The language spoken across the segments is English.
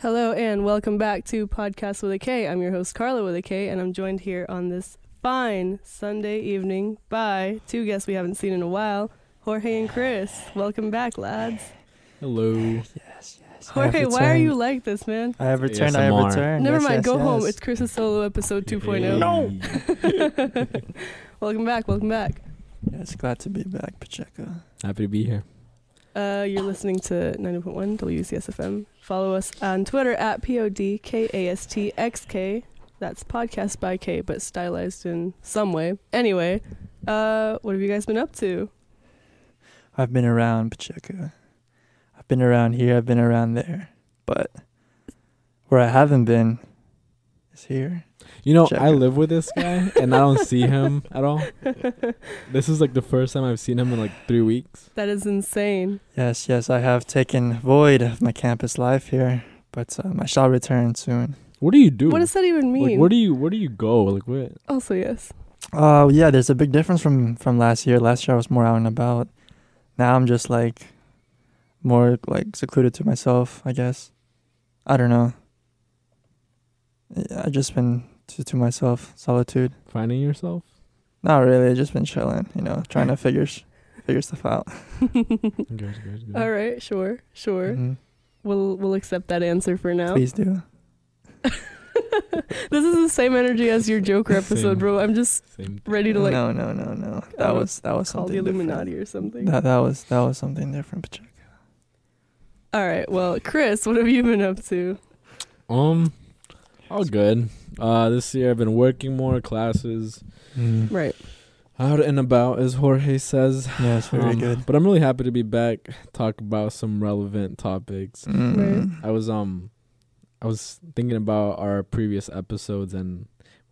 Hello and welcome back to Podcast with a K. I'm your host Carla with a K, and I'm joined here on this fine Sunday evening by two guests we haven't seen in a while, Jorge and Cris. Welcome back, lads. Hello. Yes. Jorge, why are you like this, man? I have returned. ASMR. Never mind, go home. It's Chris's solo episode 2.0. No. Welcome back. Yes, glad to be back, Pacheco. Happy to be here. You're listening to 90.1 WCSFM. Follow us on Twitter at PODKASTXK. That's podcast by K, but stylized in some way. Anyway, what have you guys been up to? I've been around, Pacheco. I've been around here, I've been around there. But where I haven't been is here. You know, Pacheco. I live with this guy, and I don't see him at all. This is like the first time I've seen him in like 3 weeks. That is insane. Yes, I have taken void of my campus life here, but I shall return soon. What do you do? What does that even mean? Like, where do you go? Like, what? Also, yes. Yeah, there's a big difference from last year. Last year I was more out and about. Now I'm just like more like secluded to myself, I guess. I don't know. Yeah, I've just been to myself, solitude. Finding yourself? Not really. I've just been chilling, trying to figure stuff out. Good. All right, sure. Mm-hmm. We'll accept that answer for now. Please do. This is the same energy as your Joker episode, Same. bro. I'm just ready to like No. That was call something the Illuminati different. or something. That was something different, Pacheco. All right, well, Cris, what have you been up to? All good. This year I've been working more classes. Right. Out and about, as Jorge says. Yes, very good. But I'm really happy to be back. Talk about some relevant topics. Right. I was thinking about our previous episodes, and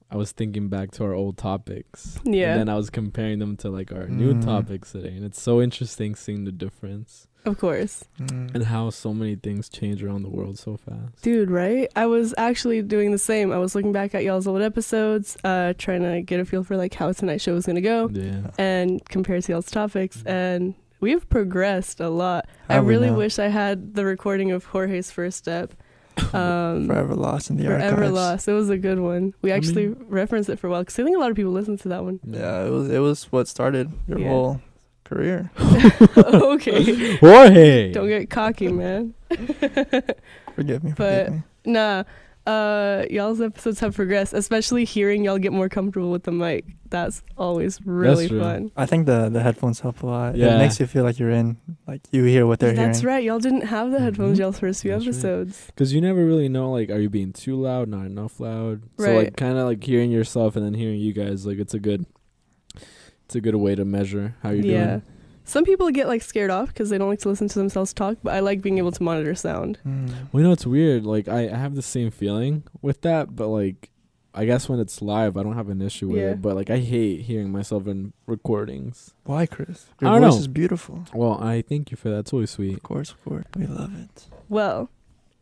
I was thinking back to our old topics. Yeah. And then I was comparing them to like our new topics today, and it's so interesting seeing the difference Of course. and how so many things change around the world so fast. Dude, right? I was actually doing the same. I was looking back at y'all's old episodes, trying to get a feel for like how tonight's show was going to go Yeah. and compare to y'all's topics. And we've progressed a lot. I Have we really now? wish I had the recording of Jorge's first step. Forever lost in the Forever archives. Lost. It was a good one. We actually referenced it for a while because I think a lot of people listened to that one. Yeah, it was what started your Yeah. whole career. Okay. Jorge! Don't get cocky, man. Forgive me. But nah, y'all's episodes have progressed, especially hearing y'all get more comfortable with the mic. That's always really true. fun. I think the headphones help a lot. Yeah. It makes you feel like you're in, like you hear what they're That's hearing. right. Y'all didn't have the headphones Mhm. y'all's first few That's right. episodes. Because you never really know, like, are you being too loud, not enough loud? So, Right. like, kind of like hearing yourself and then hearing you guys, like, it's a good way to measure how you're doing. Some people get like scared off because they don't like to listen to themselves talk, but I like being able to monitor sound. Well, you know, it's weird. Like, I have the same feeling with that, but, like, I guess when it's live, I don't have an issue with Yeah. it. But, like, I hate hearing myself in recordings. Why, Chris? I Your don't voice know. is beautiful. Well, I thank you for that. It's always sweet. Of course. We love it. Well,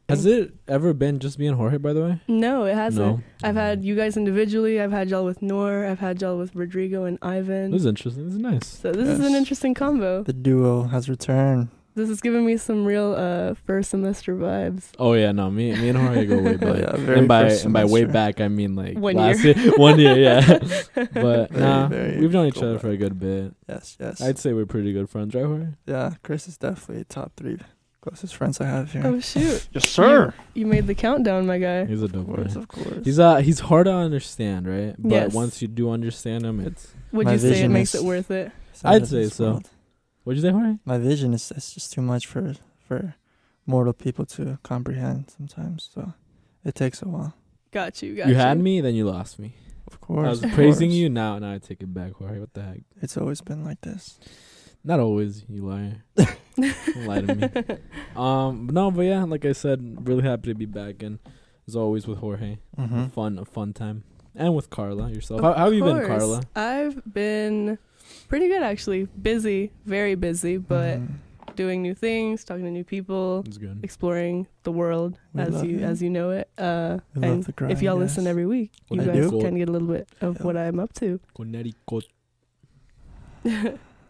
Has it ever been just me and Jorge, by the way? no, it hasn't. No. I've had you guys individually. I've had y'all with Noor. I've had y'all with Rodrigo and Ivan. This is interesting. This is nice. So this is an Yes. interesting combo. The duo has returned. This is giving me some real first semester vibes. Oh, yeah, no. Me and Jorge go way back. Yeah, very and by first way semester. back, I mean, like, 1 last year. year. 1 year, yeah. But, Very we've known each go other back. for a good bit. Yes. I'd say we're pretty good friends, right, Jorge? Yeah, Chris is definitely top 3 closest friends I have here. Oh shoot! Yes, sir. You made the countdown, my guy. He's a dope guy. Of course. He's hard to understand, right? But Yes. once you do understand him, it's... Would My you say it vision makes is- it worth it? I'd Out of say this so. world. What'd you say, Jorge? My vision is it's just too much for mortal people to comprehend sometimes. So it takes a while. Got you. You had me, then you lost me. Of course. I was of praising course. you, now I take it back, Jorge. What the heck? It's always been like this. Not always, you liar. Don't lie to me. But yeah, like I said, really happy to be back, and as always with Jorge, Mm-hmm. a fun time, and with Carla yourself. Of How have you been, course. Carla? I've been pretty good actually. Busy, very busy, but doing new things, talking to new people, It's good. exploring the world We love it. as you know it. We love And the grind, if y'all listen yes. every week, you I guys do. can get a little bit of Yeah. what I'm up to. Connecticut.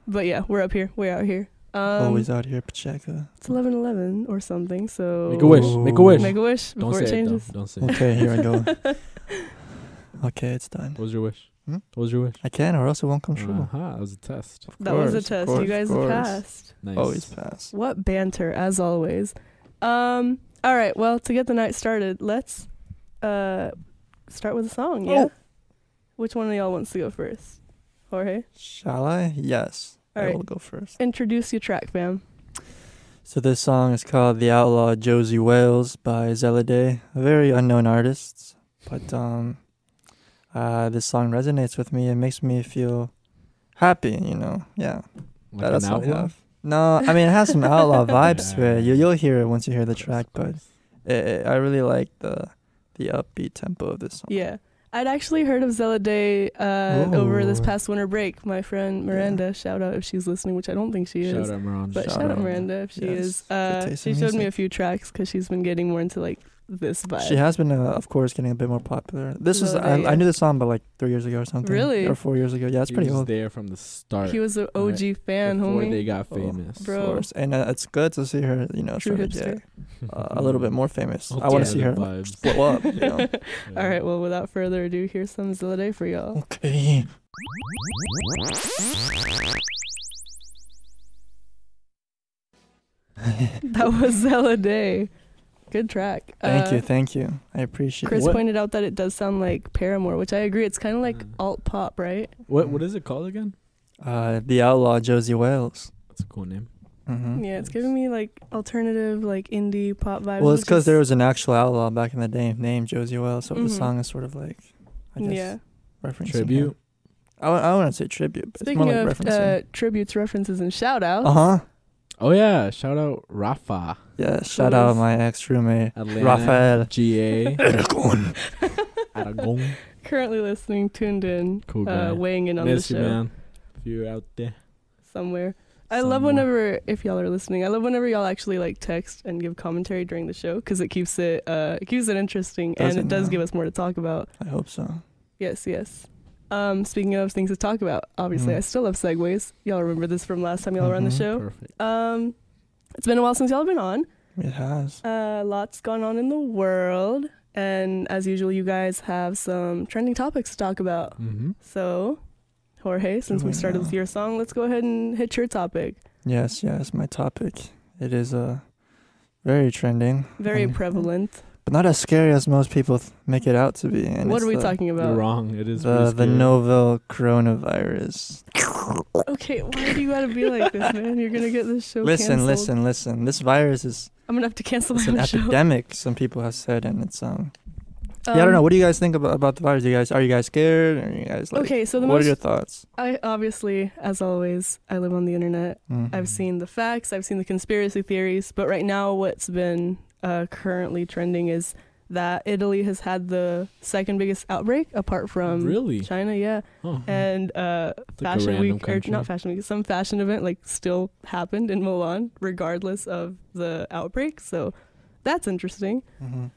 But yeah, we're up here. We're out here. Always out here, Pacheco. It's 11:11 or something. So Make a wish. Make a wish. Make a wish Don't before say it changes. it, though. Don't say it. Okay, here I go. Okay, it's done. What was your wish? Hmm? What was your wish? I can, or else it won't come true. That was a test. That was a Of test. course, You guys of course. passed. Nice. Always pass. What banter, as always. All right. Well, to get the night started, let's start with a song. Yeah. Oh. Which one of y'all wants to go first? Jorge. Shall I? Yes. All I right. will go first. Introduce your track, fam. So this song is called The Outlaw Josey Wales by Zella, a very unknown artist. But this song resonates with me. It makes me feel happy, Yeah. Like That's an all I outlaw? have. No, I mean, it has some outlaw vibes to it. You'll hear it once you hear the track, but I really like the upbeat tempo of this song. Yeah. I'd actually heard of Zella over this Ooh. past winter break. My friend Miranda, shout out if she's listening, which I don't think she is. Shout out, Miranda. But shout out Miranda if she Yes. is. Good taste She in showed me music. a few tracks because she's been getting more into like this vibe. She has been, of course, getting a bit more popular. This was Zella, yeah. I knew this song about like 3 years ago or something. Really? Or 4 years ago. Yeah, it's He pretty was old. there from the start. He was an OG fan, before homie. they got Oh, famous. Bro. Of course. And it's good to see her, True sort of hipster. get a little bit more famous. I want to see her Vibes. blow up. Yeah. All right, well, without further ado, here's some Zella for y'all. Okay. That was Zella. Good track. Thank you. I appreciate Chris it. pointed out that it does sound like Paramore, which I agree. It's kind of like alt pop, right? What is it called again? The Outlaw Josey Wales. That's a cool name. Mm-hmm. Yeah, it's giving me like alternative, like indie pop vibes. Well, it's which because is- there was an actual outlaw back in the day named Josey Wales, so the Mhm. song is sort of like, I guess, Yeah. referencing Tribute. him. I wouldn't say tribute, but Speaking it's more like of referencing. tributes, references, and shout outs. Uh-huh. Oh yeah! Shout out Rafa. Yeah, shout out my ex-roommate, Atlanta. Rafael. GA. Aragon. Aragon. Currently listening, tuned in, Cool guy. weighing in on Miss the you, show man. If you're out there. somewhere. I love whenever, if y'all are listening, I love whenever y'all actually like text and give commentary during the show because it keeps it interesting and Doesn't it does know. give us more to talk about. I hope so. Yes. Speaking of things to talk about, obviously I still love segues. Y'all remember this from last time y'all were on the Mhm. show. Perfect. It's been a while since y'all have been on. It has. Lots gone on in the world, and as usual, you guys have some trending topics to talk about. Mm-hmm. So, Jorge, since we started with your song, let's go ahead and hit your topic. Yes, my topic. It is very trending. Very and- prevalent. But not as scary as most people make it out to be. And What it's are we the, talking You're about? wrong. It is The pretty scary. novel coronavirus. Okay, why do you gotta be like this, man? You're gonna get this show canceled. Listen. This virus is I'm gonna have to cancel it's my an own show. epidemic, some people have said, and it's yeah, I don't know. What do you guys think about the virus? Are you guys scared? Are you guys like? Okay, so the what most are your thoughts? I obviously, as always, I live on the internet. Mhm. I've seen the facts, I've seen the conspiracy theories, but right now what's been currently trending is that Italy has had the second biggest outbreak apart from Really? China, yeah. Oh. And like a Fashion random Week, country. or not Fashion Week, some fashion event like still happened in Milan regardless of the outbreak. So that's interesting. Mhm.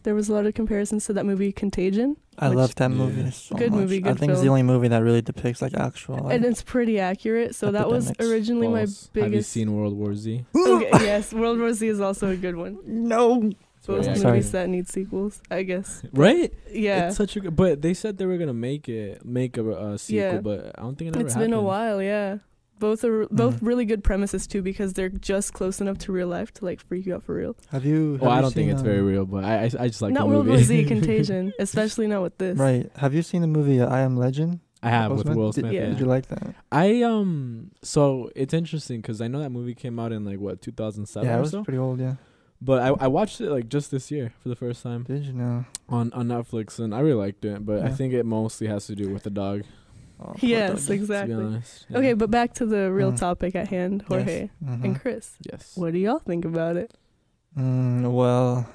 There was a lot of comparisons to that movie Contagion. I which- love that Yeah. movie so Good much. movie, I good think it's the film. only movie that really depicts like actual. Like, And it's pretty accurate. So that was Epidemics. originally my False. Have you biggest. seen World War Z? Okay, yes, World War Z is also a good one. no. Both very movies accurate. that need sequels, I guess. Right? Yeah, It's such a good. But they said they were gonna make a sequel, Yeah. but I don't think it ever it's been a happened. while. Yeah, both are both Mhm. really good premises too because they're just close enough to real life to like freak you out for real. Have you? Well, have I you don't think seen, it's very real, but I just like Not the World movie. War Z, Contagion, especially not with this. Right. Have you seen the movie I Am Legend? I have with Will Did- Smith. yeah. Did you like that? So it's interesting because I know that movie came out in like what 2007 Yeah, it or was so. pretty old. Yeah. But I watched it like just this year for the first time Did you know? on Netflix, and I really liked it. But I Yeah. think it mostly has to do with the dog. Oh, poor Yes, doggy. exactly. To be honest. Yeah. Okay, but back to the real Mm. topic at hand, Jorge Mhm. and Chris. Yes. What do y'all think about it? Well,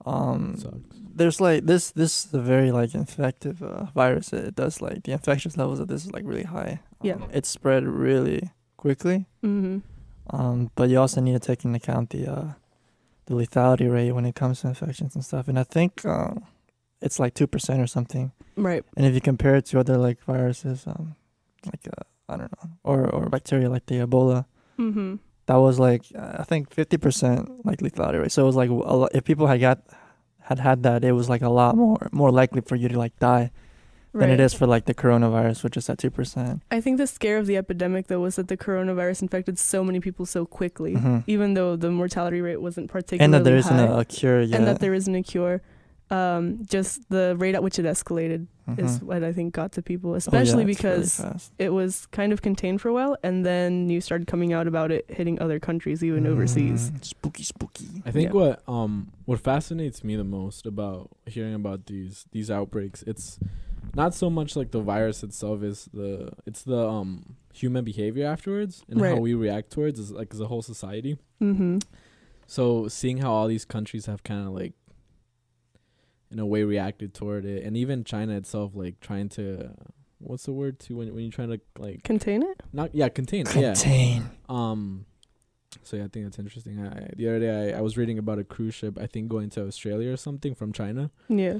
Sucks. there's like this is a very like infective virus. It does like the infectious levels of this is like really high. Yeah. It's spread really quickly. Mm-hmm. But you also need to take into account the lethality rate when it comes to infections and stuff. And I think it's like 2% or something. Right. And if you compare it to other like viruses, like I don't know, or bacteria like the Ebola Mm-hmm. That was like I think 50% like lethality rate. So it was like if people had that, it was like a lot more likely for you to like die than it is for like the coronavirus, which is at 2%. I think the scare of the epidemic though was that the coronavirus infected so many people so quickly, even though the mortality rate wasn't particularly and that there high, isn't a cure yet. and that there isn't a cure. Just the rate at which it escalated is what I think got to people, especially because really fast. it was kind of contained for a while, and then news started coming out about it hitting other countries, even overseas. Spooky. I think what fascinates me the most about hearing about these outbreaks, it's not so much like the virus itself, it's the human behavior afterwards and how we react towards as a whole society. So seeing how all these countries have kind of like in a way reacted toward it, and even China itself like trying to what's the word to when you're trying to like contain it? Contain. So yeah, I think that's interesting. The other day I was reading about a cruise ship, I think going to Australia or something from China. Yeah.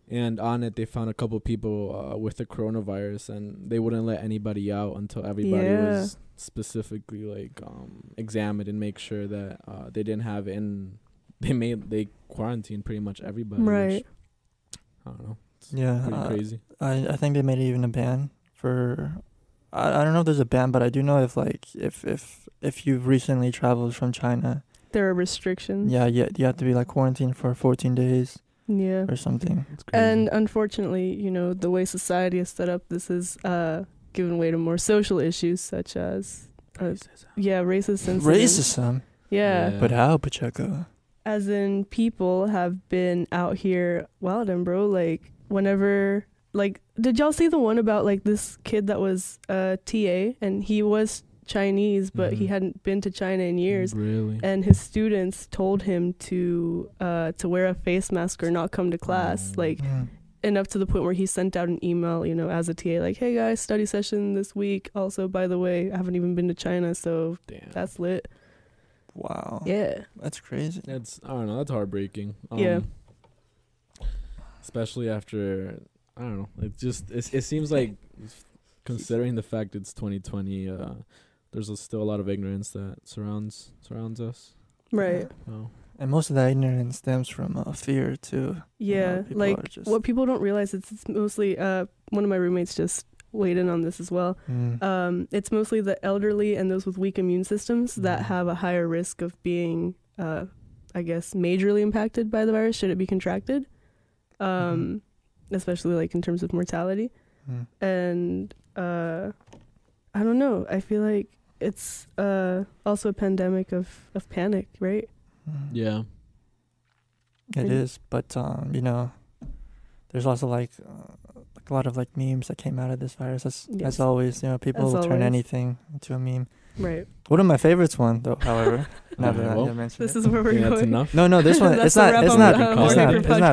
And on it, they found a couple people with the coronavirus, and they wouldn't let anybody out until everybody was specifically like examined and make sure that they didn't have it. And they quarantined pretty much everybody. Right. I don't know. It's pretty crazy. I think they made even a ban for. I don't know if there's a ban, but I do know if you've recently traveled from China, there are restrictions. Yeah, you have to be like quarantined for 14 days. Yeah. Or something. And unfortunately, the way society is set up, this is given way to more social issues such as racism. Racism? Yeah. But how, Pacheco? As in, people have been out here wilding, bro. Like, whenever, like, did y'all see the one about, like, this kid that was TA, and he was Chinese, but he hadn't been to China in years. Really? And his students told him to wear a face mask or not come to class, enough to the point where he sent out an email, as a TA, like, hey guys, study session this week. Also, by the way, I haven't even been to China, so that's lit. Wow. Yeah. That's crazy. I don't know, that's heartbreaking. Yeah. Especially after, I don't know, it seems like, considering the fact it's 2020, there's still a lot of ignorance that surrounds us. Right. Oh. And most of that ignorance stems from fear too. Yeah, what people don't realize it's mostly one of my roommates just weighed in on this as well. It's mostly the elderly and those with weak immune systems that have a higher risk of being, I guess, majorly impacted by the virus should it be contracted, especially like in terms of mortality. And I don't know. I feel like it's also a pandemic of panic, right? Yeah. It is, but there's also like a lot of like memes that came out of this virus. As always, people will turn anything into a meme. Right. One of my favorites one though, however, now that I mentioned this is where we're going. That's enough. No, this one it's not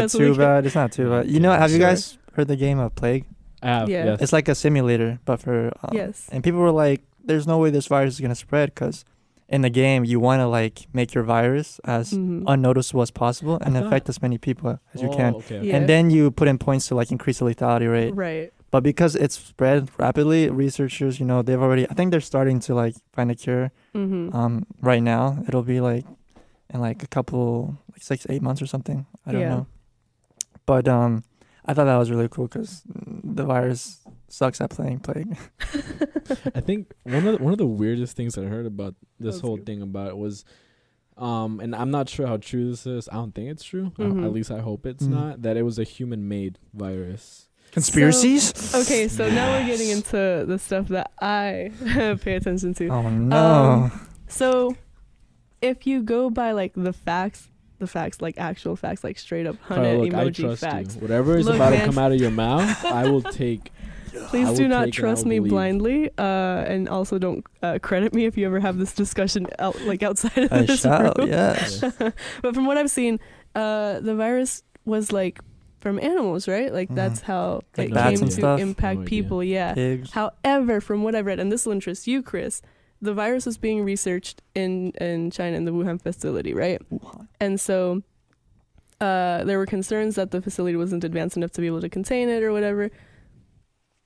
too bad. It's not too bad. Have you guys heard the game of Plague? I have. Yeah. Yes. It's like a simulator, but for yes. And people were like, "There's no way this virus is gonna spread," because in the game you want to like make your virus as unnoticeable as possible and affect as many people as you can. Okay. Yeah. And then you put in points to like increase the lethality rate. Right. But because it's spread rapidly, researchers, they've already, I think they're starting to like find a cure. Right now, it'll be like in like a couple, like 6-8 months or something. I don't know. But I thought that was really cool because the virus sucks at playing Plague. I think one of the weirdest things I heard about this whole thing about it was, and I'm not sure how true this is. I don't think it's true. At least I hope it's not. That it was a human-made virus. Conspiracies? So now we're getting into the stuff that I pay attention to. Oh no. So if you go by like the facts, like actual facts, like straight up emoji facts. You. Whatever is about to come out of your mouth, I will take. Please do not trust me blindly, and also don't credit me if you ever have this discussion outside of this room. Yes. But from what I've seen, the virus was like from animals, right? Like that's how like it came to stuff. impact people. Yeah. Pigs. However, from what I've read, and this will interest you, Chris, the virus was being researched in China in the Wuhan facility, right? And so there were concerns that the facility wasn't advanced enough to be able to contain it or whatever.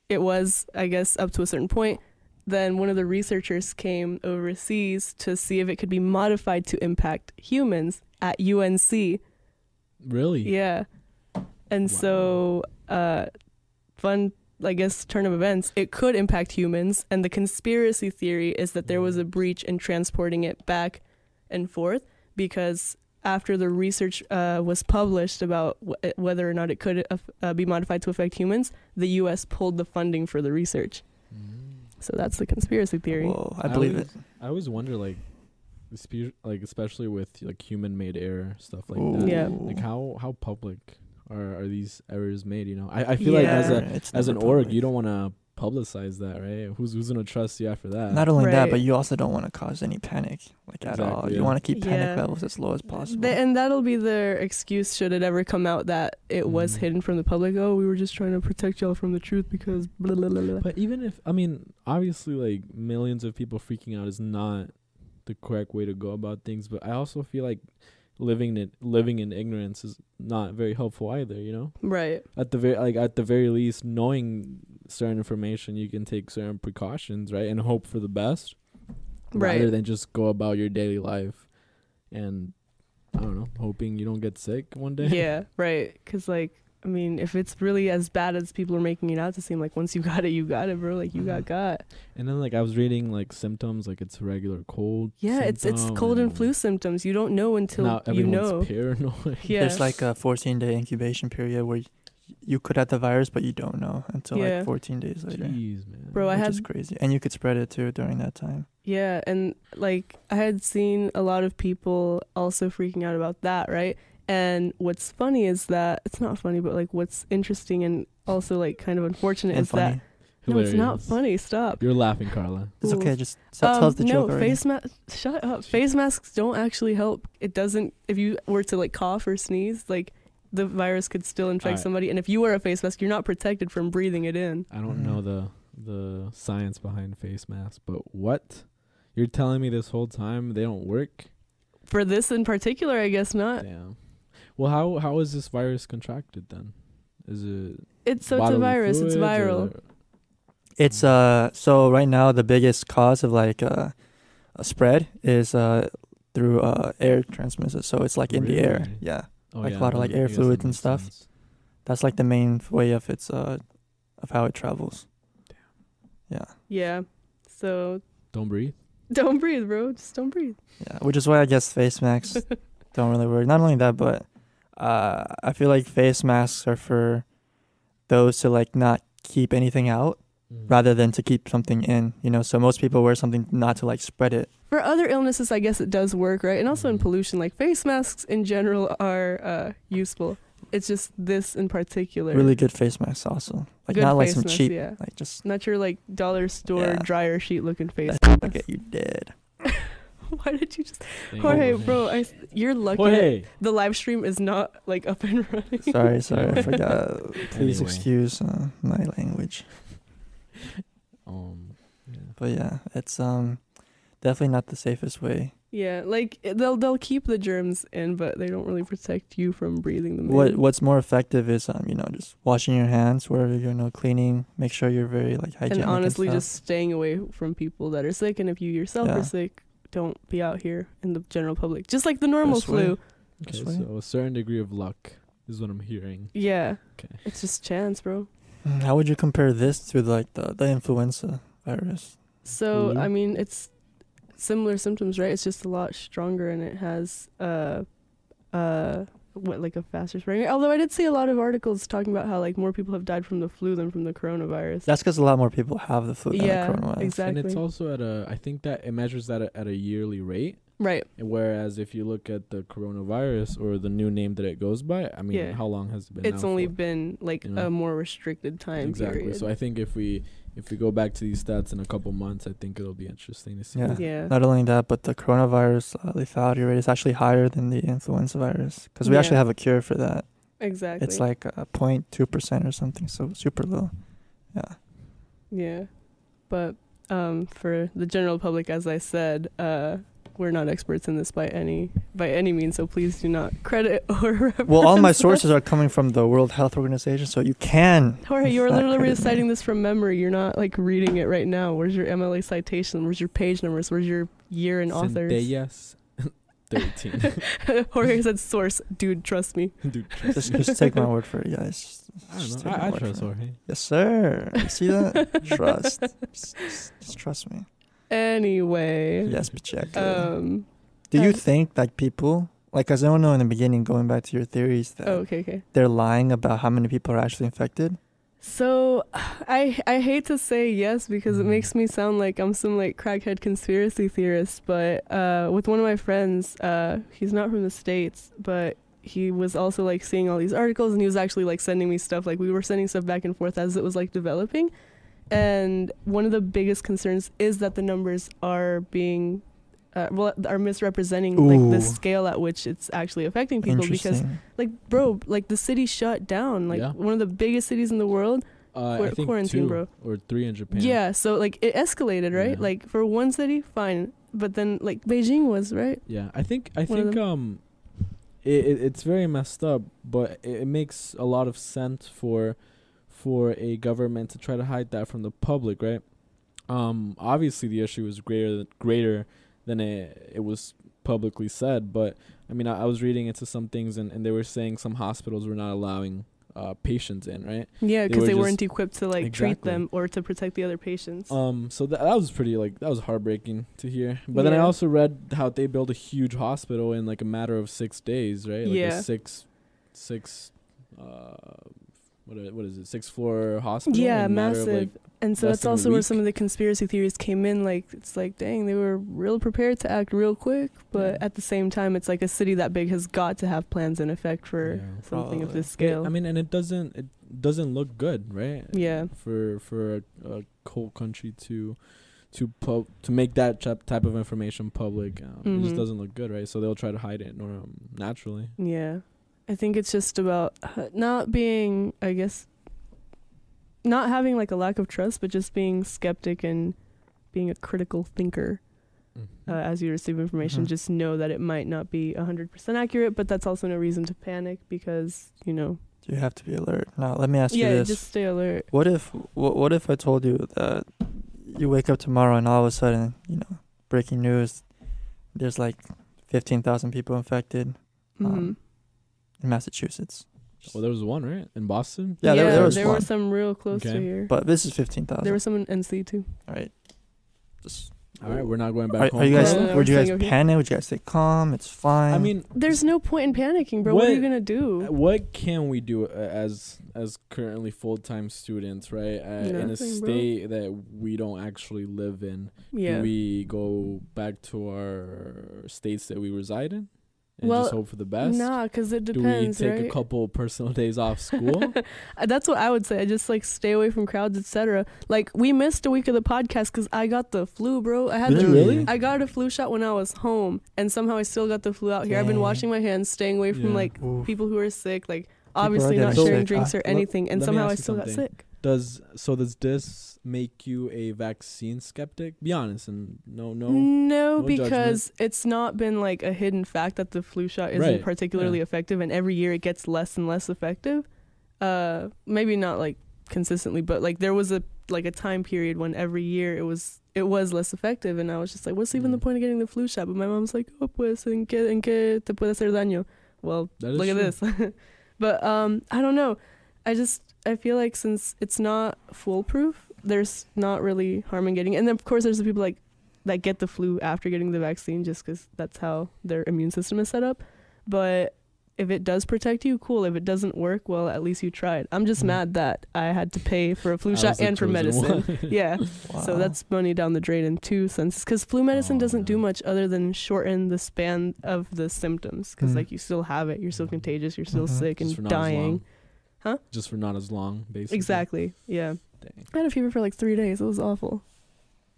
It was, I guess, up to a certain point. then one of the researchers came overseas to see if it could be modified to impact humans at UNC. Really? Yeah. And so, fun, I guess, turn of events, it could impact humans. And the conspiracy theory is that there was a breach in transporting it back and forth, because after the research was published about whether or not it could be modified to affect humans, the U.S. pulled the funding for the research. So that's the conspiracy theory. Whoa, I believe it. I always wonder, like especially with like human-made error stuff like Ooh. that. Yeah. Like how public are these errors made? You know, I feel like It's as an never org, public. you don't want to publicize that, right? Who's gonna trust you after that? Not only that, Right. but you also don't want to cause any panic, like at all. Exactly, You yeah. want to keep panic Yeah. levels as low as possible. And that'll be their excuse should it ever come out that it was hidden from the public. Oh, we were just trying to protect y'all from the truth because blah, blah, blah, blah. But even if, I mean, obviously, like, millions of people freaking out is not the correct way to go about things. But I also feel like living in ignorance is not very helpful either. You know, Right. at the very least, knowing certain information, you can take certain precautions, right, and hope for the best, Right. rather than just go about your daily life and I don't know, hoping you don't get sick one day. Yeah, right. Because, like, I mean, if it's really as bad as people are making it out to seem, like, once you got it, bro. Like, you got. And then, like, I was reading, like, symptoms, like, it's a regular cold. Yeah, it's cold and flu symptoms. You don't know until now you know. everyone's paranoid. Yeah. There's like a 14-day incubation period where you could have the virus, but you don't know until Yeah. like 14 days later. Jeez, man. Bro, I Which had is crazy. And you could spread it too during that time. Yeah, and like I had seen a lot of people also freaking out about that, right? And what's funny is that it's not funny, but like what's interesting and also like kind of unfortunate And is that funny. no, it's not Hilarious. funny. Stop. You're laughing, Carla. It's Ooh. okay. Just tell us the no, joke already. face mask. Shut up. Face masks don't actually help. It doesn't. If you were to like cough or sneeze, like the virus could still infect Alright. somebody. And if you wear a face mask, you're not protected from breathing it in. I don't Mhm. know the science behind face masks, but what? You're telling me this whole time they don't work? For this in particular, I guess not. Damn. Well, how is this virus contracted then? Is it It's a bodily virus. It's fluids viral. or- It's so right now the biggest cause of like a spread is through air transmitters. So it's like in the air. Really? Yeah. Oh, Like a yeah, lot of, like, I air guess that fluids and makes stuff. sense. That's like the main way of its of how it travels. Yeah. Yeah. So Don't breathe. don't breathe, bro. Just don't breathe. Yeah, which is why I guess face masks don't really work. Not only that, but I feel like face masks are for those to like not keep anything out rather than to keep something in, you know. So most people wear something not to like spread it. For other illnesses, I guess it does work, right? And also in Mhm. pollution, like face masks in general are useful. It's just this in particular. Really good face masks also. Like Good not like face some masks, cheap, yeah. like just Not your like dollar store Yeah. dryer sheet looking face that mask. will get you dead. Why did you just Thank Jorge, you. bro, you're lucky Jorge. that the live stream is not like up and running. Sorry, I forgot. Please Anyway. excuse my language. Yeah. But yeah, it's definitely not the safest way. Yeah, like they'll keep the germs in, but they don't really protect you from breathing them in. What's more effective is you know, just washing your hands wherever you're, you know, cleaning. Make sure you're very like hygienic. And honestly, stuff. just staying away from people that are sick. And if you yourself Yeah. are sick, don't be out here in the general public. Just like the normal Best way. flu. Okay, That's right. so a certain degree of luck is what I'm hearing. Yeah, Okay. it's just chance, bro. How would you compare this to like the influenza virus? So, Flu? I mean, it's similar symptoms, right? It's just a lot stronger and it has like a faster spreading rate. Although I did see a lot of articles talking about how like more people have died from the flu than from the coronavirus. That's because a lot more people have the flu Yeah, than the coronavirus. exactly. And it's also I think that it measures that at a yearly rate. Right. Whereas if you look at the coronavirus or the new name that it goes by, I mean, Yeah. how long has it been It's now only for? been like You know? a more restricted time Exactly. period. So I think if we go back to these stats in a couple months, I think it'll be interesting to see. Yeah. Yeah. Not only that, but the coronavirus lethality rate is actually higher than the influenza virus because we Yeah. actually have a cure for that. Exactly. It's like 0.2% or something, so super low. Yeah. Yeah. But for the general public, as I said, we're not experts in this by any means, so please do not credit or reference. Well, all my sources are coming from the World Health Organization, so you can. Jorge, you're literally credit reciting me. this from memory. You're not like reading it right now. Where's your MLA citation? Where's your page numbers? Where's your year and authors? Centellas 13. Jorge said source. Dude, trust me. Dude, trust Just take my word for it, guys. I Just don't take know. my I word trust for it. Jorge. Yes, sir. You see that? Trust. Just trust me. Anyway. Yes, Pacheco. Do um, you think like people, like, as I don't know in the beginning, going back to your theories, that okay. they're lying about how many people are actually infected? So I hate to say yes because it makes me sound like I'm some like crackhead conspiracy theorist, but with one of my friends, he's not from the States, but he was also like seeing all these articles, and he was actually like sending me stuff. Like we were sending stuff back and forth as it was like developing, and one of the biggest concerns is that the numbers are being are misrepresenting like the Ooh. scale at which it's actually affecting people, because Interesting. like bro, like the city shut down, like Yeah. one of the biggest cities in the world. I think Quarantine, 2 bro. or 3 in Japan. Yeah, so like it escalated, right? Yeah. Like for one city, fine, but then like Beijing was, right? Yeah, I think them. it's very messed up, but it makes a lot of sense for a government to try to hide that from the public, right? Obviously the issue is greater than it was publicly said, but I mean I was reading into some things, and they were saying some hospitals were not allowing patients in, right? Yeah, because were they just- weren't equipped to like treat Exactly. them or to protect the other patients. So that was pretty, like, that was heartbreaking to hear. But then I Yeah. also read how they built a huge hospital in like a matter of 6 days, right? Like Yeah. a six what is it? 6-floor hospital. Yeah, in a matter of, massive. like, And so less that's than a also where week. some of the conspiracy theories came in. Like, it's like, dang, they were real prepared to act real quick. But Yeah. at the same time, it's like a city that big has got to have plans in effect for Yeah. something of Probably. this scale. I mean, and it doesn't look good, right? Yeah. For a whole country to make that type of information public, it just Mhm. doesn't look good, right? So they'll try to hide it naturally. Yeah. I think it's just about not being, I guess, not having like a lack of trust, but just being skeptic and being a critical thinker. As you receive information, Mhm. just know that it might not be 100% accurate, but that's also no reason to panic because, You have to be alert. Now, let me ask you yeah, this. just stay alert. What if I told you that you wake up tomorrow and all of a sudden, breaking news, there's like 15,000 people infected Mhm. in Massachusetts. Well, there was one, right, in Boston. Yeah, there was there were one. some real close to Okay. here. But this is 15,000. There was some in NC too. All right. Just, All right, we're not going back home. are you guys? No, Would you we're guys staying okay. panic? Would you guys stay calm? It's fine. I mean, There's no point in panicking, bro. What are you gonna do? What can we do as currently full-time students, right? In a Nothing, bro. state that we don't actually live in, Yeah. do we go back to our states that we reside in and Well, just hope for the best? Nah, because it Do we depends, take right? a couple personal days off school? That's what I would say. I just like stay away from crowds, etc. Like we missed a week of the podcast because I got the flu, bro. I had Did the, you really? I got a flu shot when I was home, and somehow I still got the flu out here. I've been Dang. washing my hands, staying away from Yeah. like Oof. people who are sick, like are obviously not getting sharing sick. drinks or Let- anything, and let me somehow I ask you still got something. sick. Does this make you a vaccine skeptic? Be honest, and no. No, no because it's not been like a hidden fact that the flu shot isn't Right, particularly yeah. effective, and every year it gets less and less effective. Maybe not like consistently, but like there was a time period when every year it was less effective, and I was just like, what's even the point of getting the flu shot? But my mom's like, oh, pues, en qué te puede hacer daño? Well, That is look true. at this. But I don't know. I feel like since it's not foolproof, there's not really harm in getting it. And then of course there's the people like that get the flu after getting the vaccine just because that's how their immune system is set up. But if it does protect you, cool. If it doesn't work, well, at least you tried. I'm just mad that I had to pay for a flu I shot was the and for chosen medicine. one. Yeah. Wow. So that's money down the drain in two senses. Because flu medicine Oh, doesn't do man. much other than shorten the span of the symptoms. Because Mm. like you still have it, you're still contagious, you're still Mhm. sick Just and for not as dying. long. Huh? Just for not as long, basically. Exactly. Yeah. Dang. I had a fever for like 3 days. It was awful.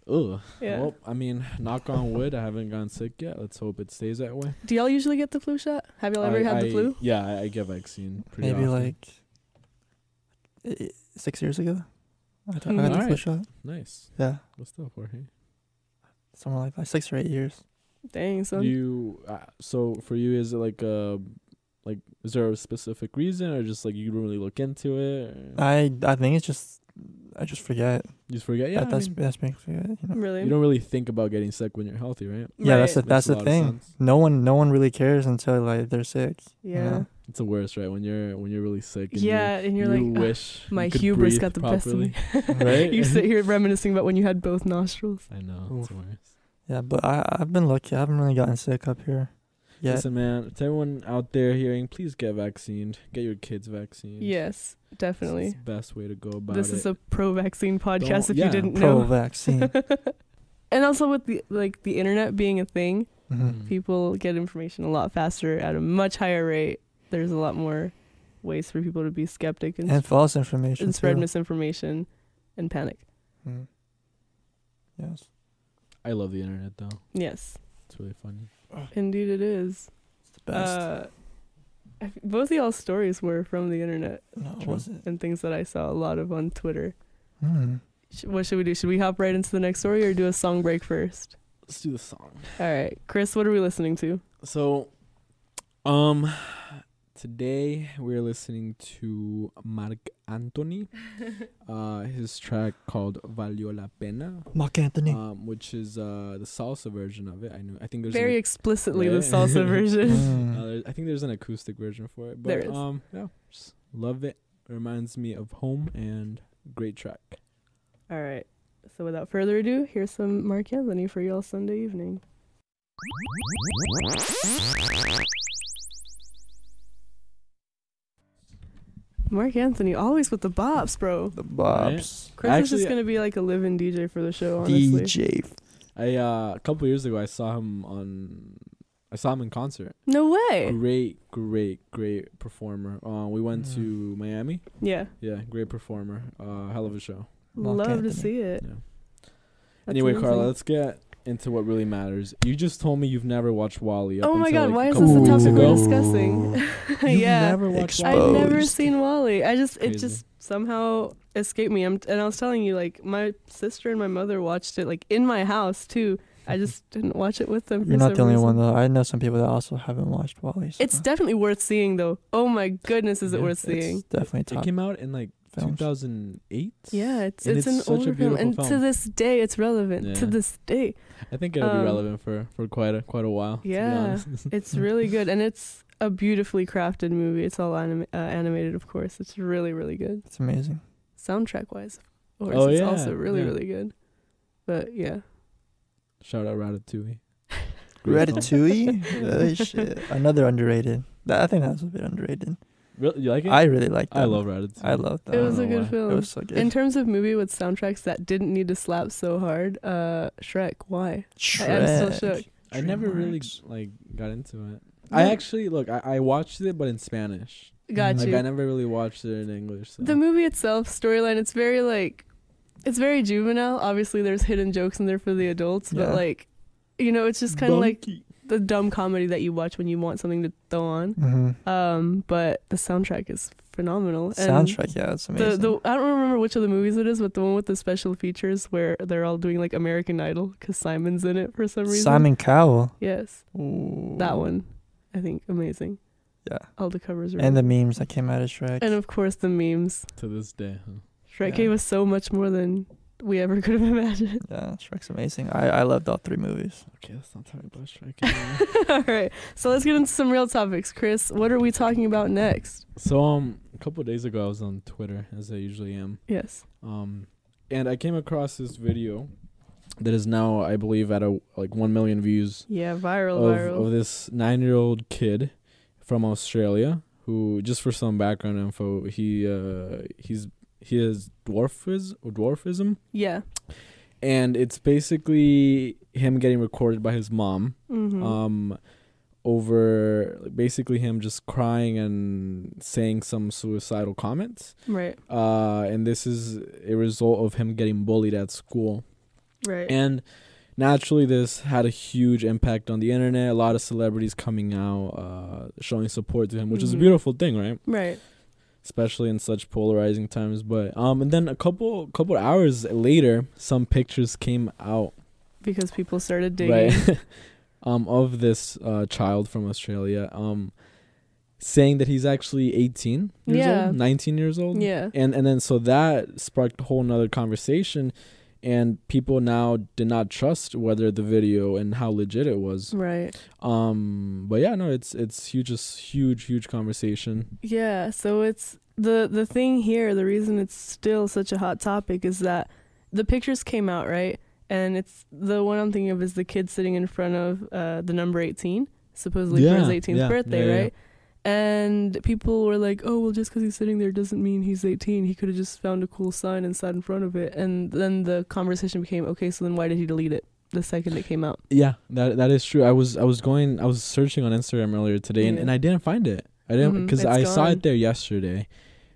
Ugh. Yeah. Well, I mean, knock on wood, I haven't gotten sick yet. Let's hope it stays that way. Do y'all usually get the flu shot? Have y'all ever had the flu? Yeah, I get vaccine pretty maybe often. like 6 years ago. I got Mhm. the flu Alright. shot. Nice. Yeah, What's up, Jorge? somewhere like that. 6 or 8 years. Dang, son. So for you, is it like is there a specific reason, or just like you don't really look into it? Or? I think it's just I just forget. You just forget. Yeah, That's me forget. Really? You don't really think about getting sick when you're healthy, right? Yeah, Right. that's the thing. No one really cares until like they're sick. Yeah. It's the worst, right? When you're really sick. And And you're you like, wish my you could hubris breathe got the properly. best of me. Right? You sit here reminiscing about when you had both nostrils. I know. Oof. It's the worst. Yeah, but I've been lucky. I haven't really gotten sick up here. Yeah. Listen, man, to everyone out there hearing, please get vaccinated. Get your kids vaccinated. Yes, definitely. It's the best way to go about This it. is a pro-vaccine podcast. If yeah. you didn't Pro know. vaccine. And also with the internet being a thing, Mm-hmm. people get information a lot faster at a much higher rate. There's a lot more ways for people to be skeptic And false information. and spread too. misinformation and panic. Mm. Yes. I love the internet, though. Yes, It's really funny. indeed it is. It's the best. Both of y'all's stories were from the internet No, True. was it? and things that I saw a lot of on Twitter. Mm. What should we do? Should we hop right into the next story or do a song break first? Let's do the song. All right, Chris, what are we listening to? So, today we're listening to Marc Anthony. His track called Valio la Pena. Marc Anthony. Which is the salsa version of it. I think there's Very explicitly the Right? salsa version. Mm. I think there's an acoustic version for it. But There is. yeah, just love it. Reminds me of home and great track. All right. So without further ado, here's some Marc Anthony for y'all Sunday evening. Marc Anthony, always with the bops, bro. The Bobs. Chris is just gonna be like a living DJ for the show, honestly. DJ. A couple years ago I saw him in concert. No way. Great performer. We went to Miami. Yeah. Yeah, great performer. Hell of a show. Marc Love Anthony. to see it. Yeah. That's Anyway, amazing. Carla, let's get into what really matters. You just told me you've never watched Wally. Oh my until, god, like, why a is couple this the weeks topic we're ago. discussing? You've Yeah. never watched Exposed. Wally. I've never seen Wally. It Crazy. just somehow escaped me. And I was telling you, like, my sister and my mother watched it, like, in my house, too. I just didn't watch it with them. You're for not the some only one reason. though. I know some people that also haven't watched Wally. So It's definitely worth seeing, though. Oh my goodness, is it Yeah, worth seeing? it's definitely It top came out in like films. 2008. Yeah, it's And an it's such a older film, beautiful and to film. this day, it's relevant. Yeah. To this day, I think it'll be Um, relevant for quite a while. To be yeah. honest. it's really good, and it's a beautifully crafted movie. It's all animated, of course. It's really, really good. It's amazing. Soundtrack wise, of course, Oh, it's yeah, also really, yeah. really good. But yeah, Shout out Ratatouille. Great film. Ratatouille. Oh shit. Another underrated. I think that's a bit underrated. Really, you like it? I really like that. I love Ratatouille. I love that. it was don't a know good why. film. It was so good. In terms of movie with soundtracks that didn't need to slap so hard, Shrek. Why? I'm still shook. I never really DreamWorks. like got into it. Yeah. I actually I watched it, but in Spanish. Got Like, you. Like I never really watched it in English. So. The movie itself, storyline, it's very juvenile. Obviously, there's hidden jokes in there for the adults, but Yeah. like, it's just kind of like the dumb comedy that you watch when you want something to throw on. Mm-hmm. But the soundtrack is phenomenal. And Soundtrack, yeah, it's amazing. I don't remember which of the movies it is, but the one with the special features where they're all doing like American Idol because Simon's in it for some reason. Simon Cowell. Yes, Ooh. that one. I think amazing. Yeah. All the covers are. And the really- memes that came out of Shrek. and of course the memes. To this day, huh? Shrek Yeah. gave us so much more than we ever could have imagined. Yeah, Shrek's amazing. I loved all three movies. Okay, let's not talk about Shrek anymore. All right, so let's get into some real topics. Chris, what are we talking about next? So a couple of days ago I was on Twitter, as I usually am. Yes. And I came across this video that is now, I believe, at 1 million views Yeah, viral. of this 9-year-old kid from Australia who, just for some background info, he has dwarfism, Yeah. and it's basically him getting recorded by his mom. Mm-hmm. Over basically him just crying and saying some suicidal comments. Right. And this is a result of him getting bullied at school. Right. And naturally, this had a huge impact on the internet. A lot of celebrities coming out, showing support to him, which is a Mhm. beautiful thing, right? Right. Especially in such polarizing times. But and then a couple hours later, some pictures came out. Because people started digging. Right. of this child from Australia, saying that he's actually 18 years old, 19 years old. Yeah. And then so that sparked a whole nother conversation, and people now did not trust whether the video and how legit it was. Right. But yeah, no, it's huge conversation. Yeah, so it's the thing here, the reason it's still such a hot topic is that the pictures came out, right? And it's the one I'm thinking of is the kid sitting in front of the number 18, supposedly for his 18th birthday, right? And people were like, oh, well, just because he's sitting there doesn't mean he's 18. He could have just found a cool sign and sat in front of it. And then the conversation became, okay, so then why did he delete it the second it came out? Yeah, that is true. I was searching on Instagram earlier today, and I didn't find it. I didn't, because I saw it there yesterday.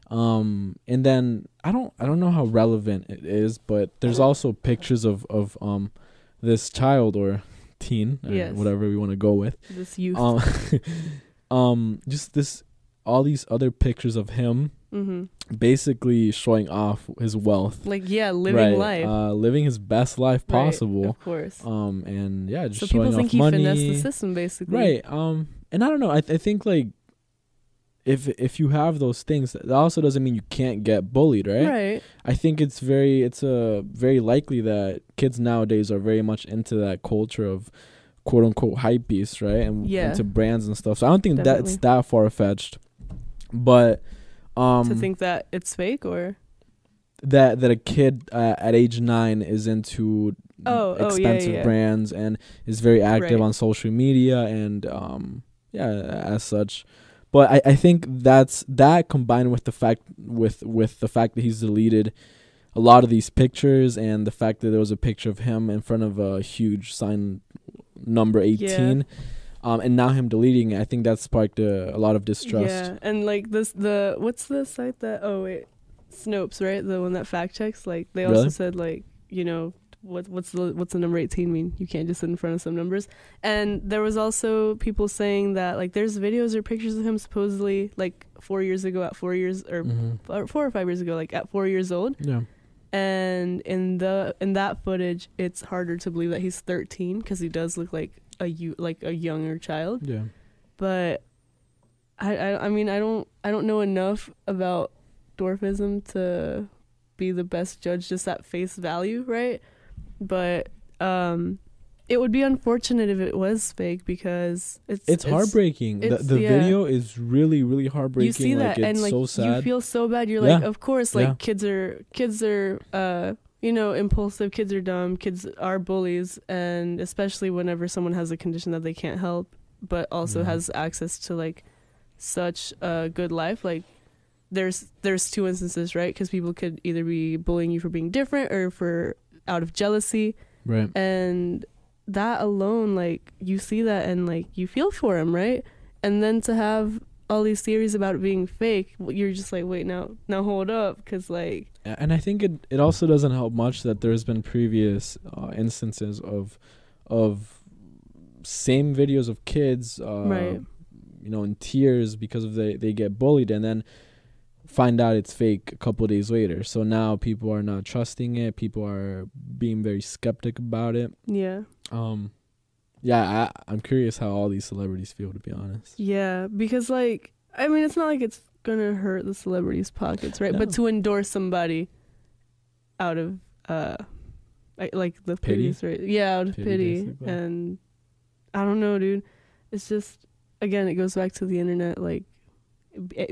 And then I don't know how relevant it is, but there's also pictures of this child or teen, or whatever we want to go with. This youth. Just all these other pictures of him basically showing off his wealth. Like, living life. Living his best life possible. Right, of course. And yeah, just so showing people think off he money. finessed the system, basically. Right. And I don't know. I think, like, if you have those things, that also doesn't mean you can't get bullied, right? Right. I think it's very likely that kids nowadays are very much into that culture of quote unquote hype beast, right? And into brands and stuff. So I don't think that's that far fetched. But to think that it's fake, or that a kid at age 9 is into expensive brands and is very active on social media and as such. But I think that combined with the fact that he's deleted a lot of these pictures and the fact that there was a picture of him in front of a huge sign, number 18, and now him deleting it, I think that sparked a lot of distrust. Yeah, and like what's the site that Snopes, right? The one that fact checks. Like they also said, like, you know, what's the number 18 mean? You can't just sit in front of some numbers. And there was also people saying that, like, there's videos or pictures of him supposedly like 4 years ago at 4 years or 4 or 5 years ago, like at 4 years old. Yeah. And in that footage, it's harder to believe that he's 13 because he does look like a younger child. Yeah. But I mean I don't know enough about dwarfism to be the best judge just at face value, right? But it would be unfortunate if it was fake because it's heartbreaking. The video is really, really heartbreaking. You see that, it's and like so sad. You feel so bad. You're like, of course, like kids are you know, impulsive. Kids are dumb. Kids are bullies, and especially whenever someone has a condition that they can't help, but also has access to like such a good life. Like there's two instances, right? Because people could either be bullying you for being different or for out of jealousy, right? And that alone, like, you see that and like you feel for him, right? And then to have all these theories about it being fake, you're just like, wait, now hold up, because like. And I think it also doesn't help much that there's been previous instances of same videos of kids right, you know, in tears because of they get bullied and then find out it's fake a couple of days later. So now people are not trusting it. People are being very skeptic about it. Yeah. I'm curious how all these celebrities feel, to be honest. Yeah, because like, I mean, it's not like it's gonna hurt the celebrities' pockets, right? No. But to endorse somebody out of like the Pity? pity, right? Yeah, out of pity. Basically. And I don't know, dude. It's just, again, it goes back to the internet, like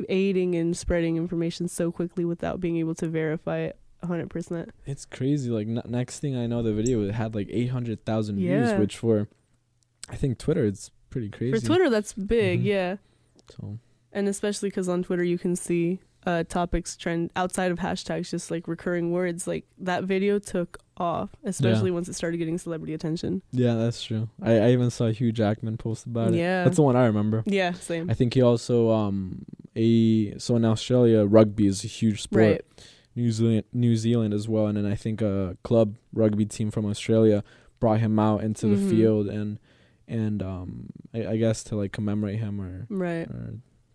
aiding and spreading information so quickly without being able to verify it 100%. It's crazy. Like next thing I know, the video it had like 800,000 views, which for I think Twitter it's pretty crazy. For Twitter, that's big, yeah. So, and especially because on Twitter you can see topics trend outside of hashtags, just like recurring words. Like that video took off, especially once it started getting celebrity attention. Yeah, that's true. I even saw Hugh Jackman post about it. Yeah, that's the one I remember. Yeah, same. I think he also so in Australia rugby is a huge sport. Right. New Zealand as well, and then I think a club rugby team from Australia brought him out into the field and I guess to like commemorate him or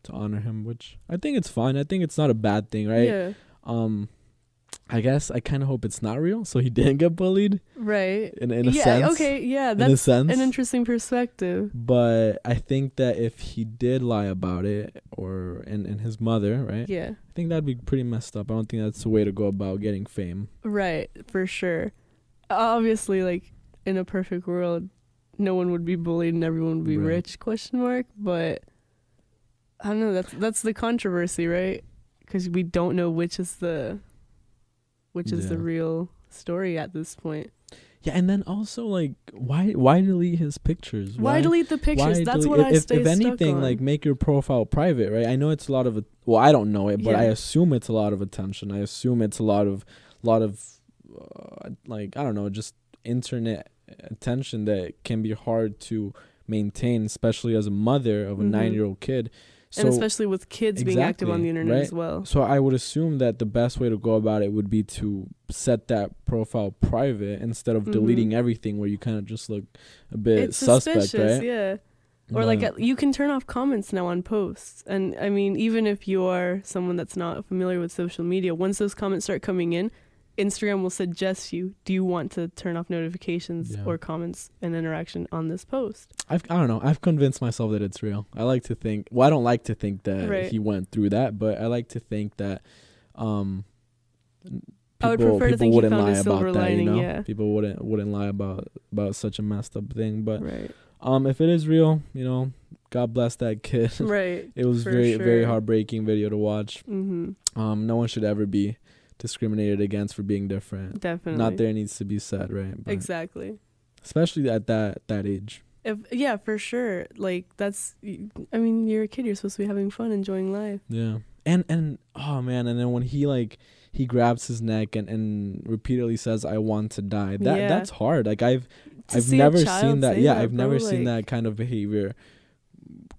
to honor him, which I think it's fine. I think it's not a bad thing, right? Yeah. I guess I kind of hope it's not real, so he didn't get bullied. Right. In a sense. Okay. Yeah. In a That's sense. an interesting perspective. But I think that if he did lie about it, and his mother, right? Yeah. I think that'd be pretty messed up. I don't think that's the way to go about getting fame. Right. For sure. Obviously, like in a perfect world, no one would be bullied and everyone would be Right. rich? But I don't know. That's the controversy, right? Because we don't know which is the real story at this point. Yeah, and then also like why delete his pictures? Why delete the pictures? That's delete- what I stay if anything, stuck on. like make your profile private, right? I know it's a lot of I don't know it, but I Yeah. assume it's a lot of attention. I assume it's a lot of like I don't know, just internet attention that can be hard to maintain, especially as a mother of a Mhm. 9-year-old kid. So and especially with kids being active on the internet right? as well. So I would assume that the best way to go about it would be to set that profile private instead of Mhm. deleting everything, where you kind of just look a bit It's suspect, suspicious, right? yeah. Or like But- you can turn off comments now on posts. And I mean, even if you are someone that's not familiar with social media, once those comments start coming in, Instagram will suggest you, do you want to turn off notifications Yeah. or comments and interaction on this post? I don't know. I've convinced myself that it's real. I like to think. Well, I don't like to think that Right. he went through that, but I like to think that people, I would prefer to think he wouldn't found lie a about silver that. lining, You know, yeah. people wouldn't lie about such a messed up thing. But Right. if it is real, God bless that kid. Right. It was for very sure. heartbreaking video to watch. Mm-hmm. No one should ever be discriminated against for being different. Definitely. Not there needs to be said, right? But Exactly. especially at that age. Yeah, for sure. Like I mean, you're a kid. You're supposed to be having fun, enjoying life. Yeah. And oh man, and then when he grabs his neck and repeatedly says, "I want to die." Yeah. That's hard. Like I've see a never child seen that. say Yeah, that, I've bro, never seen like- that kind of behavior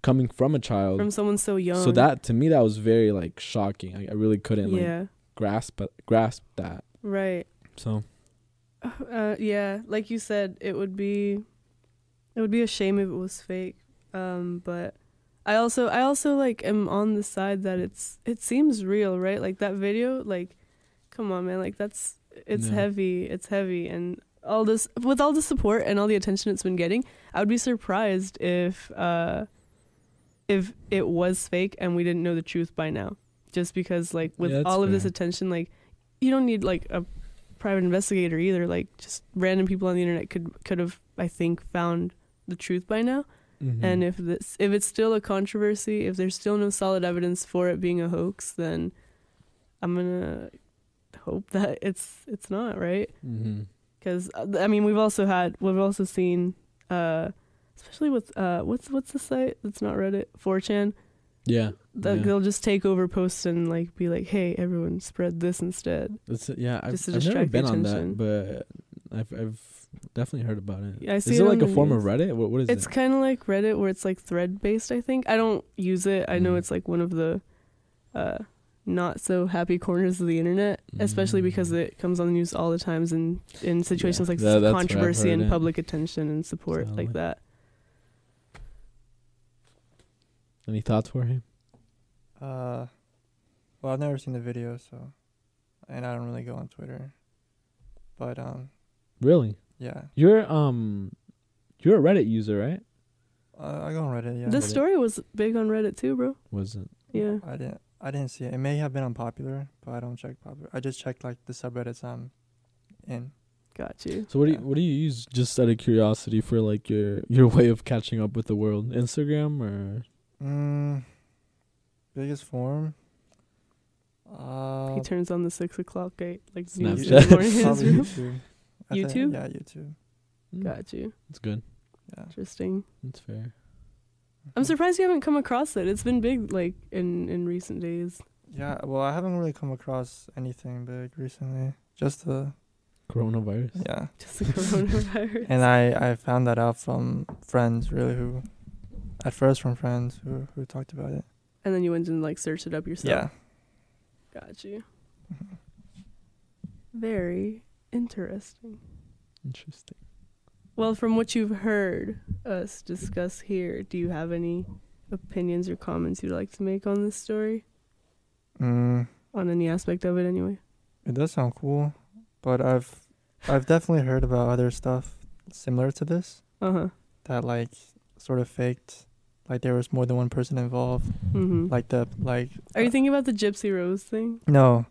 coming from a child. From someone so young. So that to me that was very like shocking. I really couldn't Yeah. grasp that. Right. So Yeah, like you said, it would be a shame if it was fake. But I also like am on the side that it seems real, right? Like that video, like, come on, man, like it's Yeah. heavy, and all this with all the support and all the attention it's been getting, I would be surprised if it was fake and we didn't know the truth by now. Just because like with Yeah, that's all of this fair. attention, like you don't need like a private investigator either. Like just random people on the internet could have, I think, found the truth by now. mhm. And if it's still a controversy, if there's still no solid evidence for it being a hoax, then I'm gonna hope that it's not, right. Mhm. Because I mean, we've also seen, especially with what's the site that's not Reddit, 4chan, Yeah. that yeah. they'll just take over posts and like be like, hey, everyone spread this instead. Yeah, I've Just to never distract been on attention. that, but I've definitely heard about it. Yeah, I see is it it on like a the form news. of Reddit? What is It's it? kind of like Reddit, where it's like thread based. I think I don't use it. I know Mm. it's like one of the not so happy corners of the internet, especially because it comes on the news all the times in situations like that's where I've controversy heard and it. public attention and support So, like like- that. Any thoughts for him? Well, I've never seen the video, so, and I don't really go on Twitter. But Really? yeah, You're a Reddit user, right? I go on Reddit. Yeah, This story was big on Reddit too, bro. Was it? Yeah. I didn't see it. It may have been unpopular, but I don't check popular. I just checked like the subreddits I'm in. Got you. So what Yeah. do you use, just out of curiosity, for like your way of catching up with the world? Instagram or? Biggest form. He turns on the 6 o'clock gate like news Snapchat. in the morning in his Probably room. YouTube. I think- YouTube? Yeah, YouTube. Got you. It's good. Yeah. Interesting. It's fair. I'm surprised you haven't come across it. It's been big like in recent days. Yeah, well, I haven't really come across anything big recently. Just the Coronavirus. yeah. Just the coronavirus. And I found that out from friends, really, who talked about it. And then you went and like searched it up yourself. Yeah. Got you. Very interesting. Interesting. Well, from what you've heard us discuss here, do you have any opinions or comments you'd like to make on this story? Mm, On any aspect of it, anyway? It does sound cool, but I've definitely heard about other stuff similar to this that like sort of faked, like there was more than one person involved. Are you thinking about the Gypsy Rose thing? No,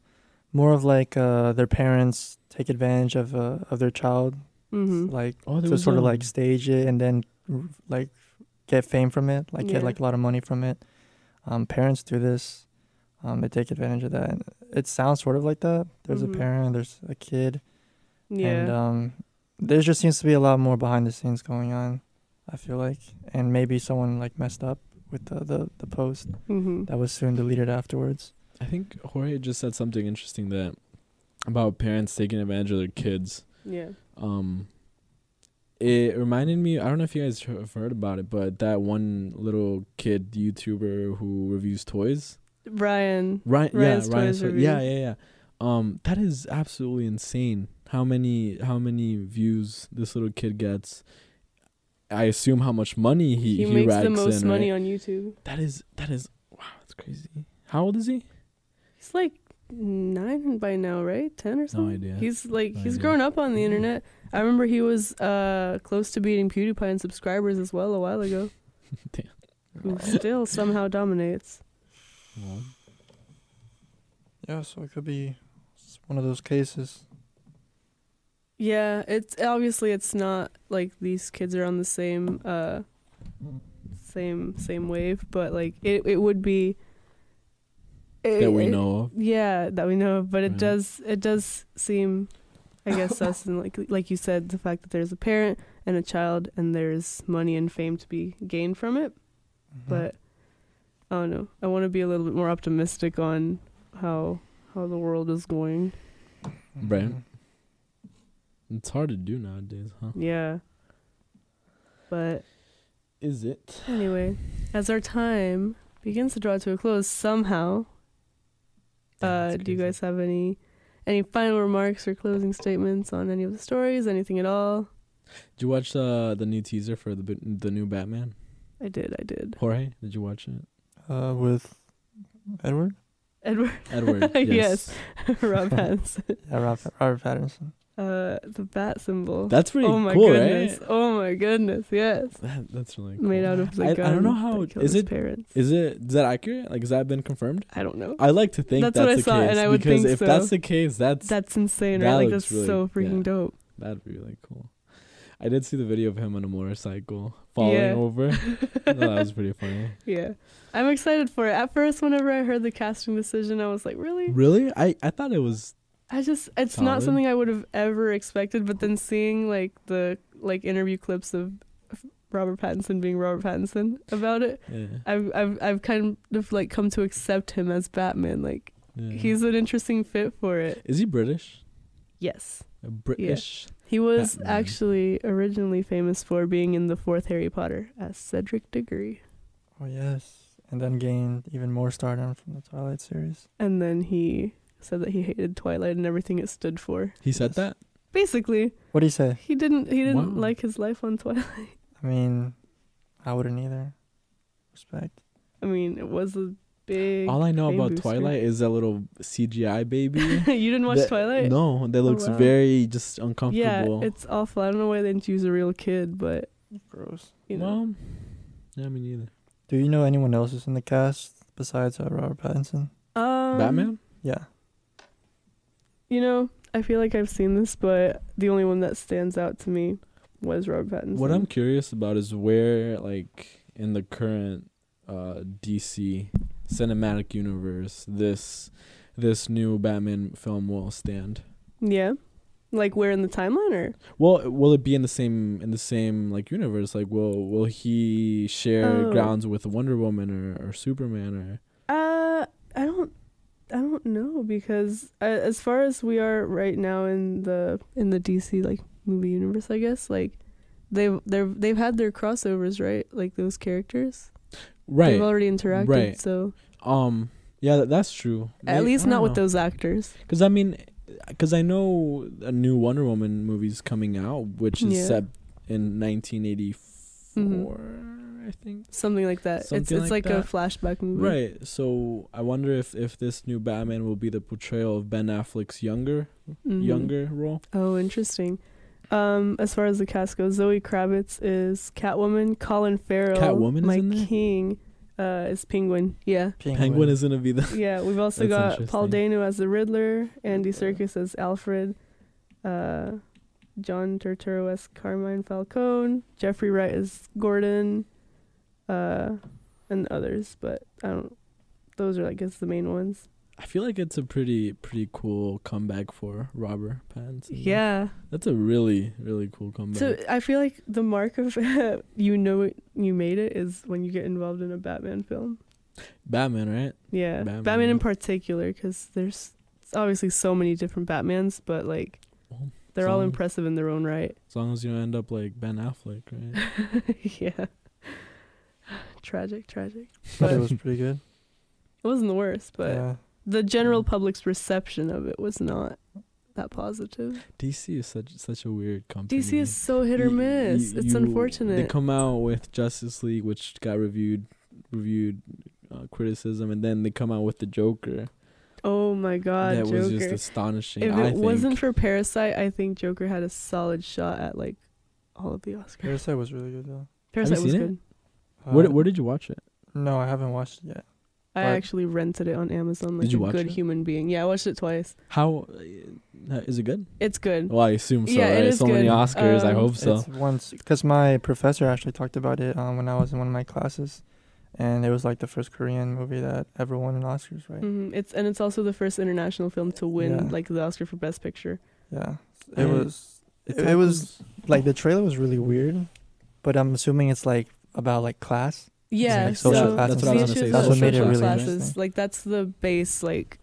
more of like their parents take advantage of their child, like to sort of like stage it and then like get fame from it, like get like a lot of money from it. Parents do this. They take advantage of that. And it sounds sort of like that. There's a parent, there's a kid. Yeah. And there just seems to be a lot more behind the scenes going on, I feel like. And maybe someone like messed up with the post that was soon deleted afterwards. I think Jorge just said something interesting that about parents taking advantage of their kids. Yeah. It reminded me, I don't know if you guys have heard about it, but that one little kid YouTuber who reviews toys. Ryan's Ryan's Toys Reviews. Yeah. That is absolutely insane. How many views this little kid gets. I assume how much money he makes racks the most in, money right? on YouTube. That is wow, that's crazy. How old is he? He's like 9 by now, right? 10 or something. No idea. He's grown up on the internet. I remember he was close to beating PewDiePie in subscribers as well a while ago. Damn. Who still somehow dominates. Well. Yeah, so it could be one of those cases. Yeah, it's not like these kids are on the same same wave, but like it would be that we know of. Yeah, that we know of, but Right. it does seem, I guess, us, and like you said, the fact that there's a parent and a child and there's money and fame to be gained from it. But I don't know. I want to be a little bit more optimistic on how the world is going. Right. It's hard to do nowadays, huh? Yeah. But Is it? anyway, as our time begins to draw to a close somehow, do you guys have any final remarks or closing statements on any of the stories, anything at all? Did you watch the new teaser for the new Batman? I did. Jorge, did you watch it? With Edward? Edward. Yes. Rob Pattinson. Yeah, Robert Pattinson. The bat symbol. That's pretty oh my cool, goodness. right? Oh my goodness, yes. That's really cool. Made out of the I gun. don't know how that killed is his it. parents. Is that accurate? Like, has that been confirmed? I don't know. I like to think that's what I the saw, case, and I would because think if so. that's the case, That's insane, that right? Like looks that's really- so freaking yeah. dope. that'd be really cool. I did see the video of him on a motorcycle falling Yeah. over. That was pretty funny. Yeah. I'm excited for it. At first, whenever I heard the casting decision, I was like, really? Really? I thought it was. It's not Solid. something I would have ever expected, but then seeing like the interview clips of Robert Pattinson being Robert Pattinson about it, Yeah. I've kind of like come to accept him as Batman. Like Yeah. he's an interesting fit for it. Is he British? Yes. A British. He was Batman. actually originally famous for being in the 4th Harry Potter as Cedric Diggory. Oh, yes. And then gained even more stardom from the Twilight series. And then he said that he hated Twilight and everything it stood for. He said that? Basically, What do you say? he didn't Wow. like his life on Twilight. I mean, I wouldn't either. Respect. I mean, it was a big All I know fame about booster. Twilight is that little CGI baby. You didn't watch That- Twilight? No, that looks wow. very just Yeah, uncomfortable. it's awful. I don't know why they didn't use a real kid, but Gross. you know. Well, yeah, me neither. Do you know anyone else who's in the cast besides Robert Pattinson? Batman? Yeah. You know, I feel like I've seen this, but the only one that stands out to me was Robert Pattinson. What I'm curious about is where, like, in the current DC cinematic universe, this new Batman film will stand. Yeah. Like where in the timeline or? Well, will it be in the same like universe? Like, will he share Oh. grounds with Wonder Woman or Superman or? I don't know, because as far as we are right now in the DC like movie universe, I guess, like they've had their crossovers, right? Like those characters. Right. They've already interacted, Right. so yeah, that's true. at least I not don't with know. those actors. Because I know a new Wonder Woman movie's coming out, which is Yeah. set in 1984. I think. Something like that. Something it's like like a that. flashback movie. Right. So I wonder if this new Batman will be the portrayal of Ben Affleck's younger role. Oh, interesting. As far as the cast goes, Zoe Kravitz is Catwoman. Colin Farrell, Catwoman is Mike in there? King, is Penguin. Yeah. Penguin is gonna be the. Yeah, we've also That's got Paul interesting. Dano as the Riddler, Andy Serkis as Alfred, John Turturro as Carmine Falcone, Jeffrey Wright as Gordon, and others, but I don't. Those are, I guess, the main ones. I feel like it's a pretty cool comeback for Robert Pattinson. Yeah. That's a really cool comeback. So I feel like the mark of you made it is when you get involved in a Batman film. Batman, right? Yeah, Batman. Batman in particular, because there's obviously so many different Batmans, but like Well, they're all long- impressive in their own right. As long as you don't end up like Ben Affleck, right? Yeah. Tragic. But But it was pretty good. it wasn't the worst, but Yeah. the general public's reception of it was not that positive. DC is such a weird company. DC is so hit or miss. It's They unfortunate. come out with Justice League, which got reviewed criticism, and then they come out with the Joker. Oh my God, That Joker. was just astonishing. If I it think. wasn't for Parasite, I think Joker had a solid shot at like all of the Oscars. Parasite was really good though. Parasite was seen it? good. Where did you watch it? No, I haven't watched it yet. I But- actually rented it on Amazon like Did you a watch good it? human being. Yeah, I watched it twice. How is it good? It's good. Well, I assume so. Yeah, it right? is So many good. Oscars. I hope so. It's once because my professor actually talked about it when I was in one of my classes, and it was like the first Korean movie that ever won an Oscars, right? It's also the first international film to win Yeah. like the Oscar for Best Picture. Yeah, I- it was. It was like the trailer was really weird, but I'm assuming it's like about like class. Yeah, like social so class that's and what I was stuff. gonna say. That's what made it social really classes. interesting. Like that's the base like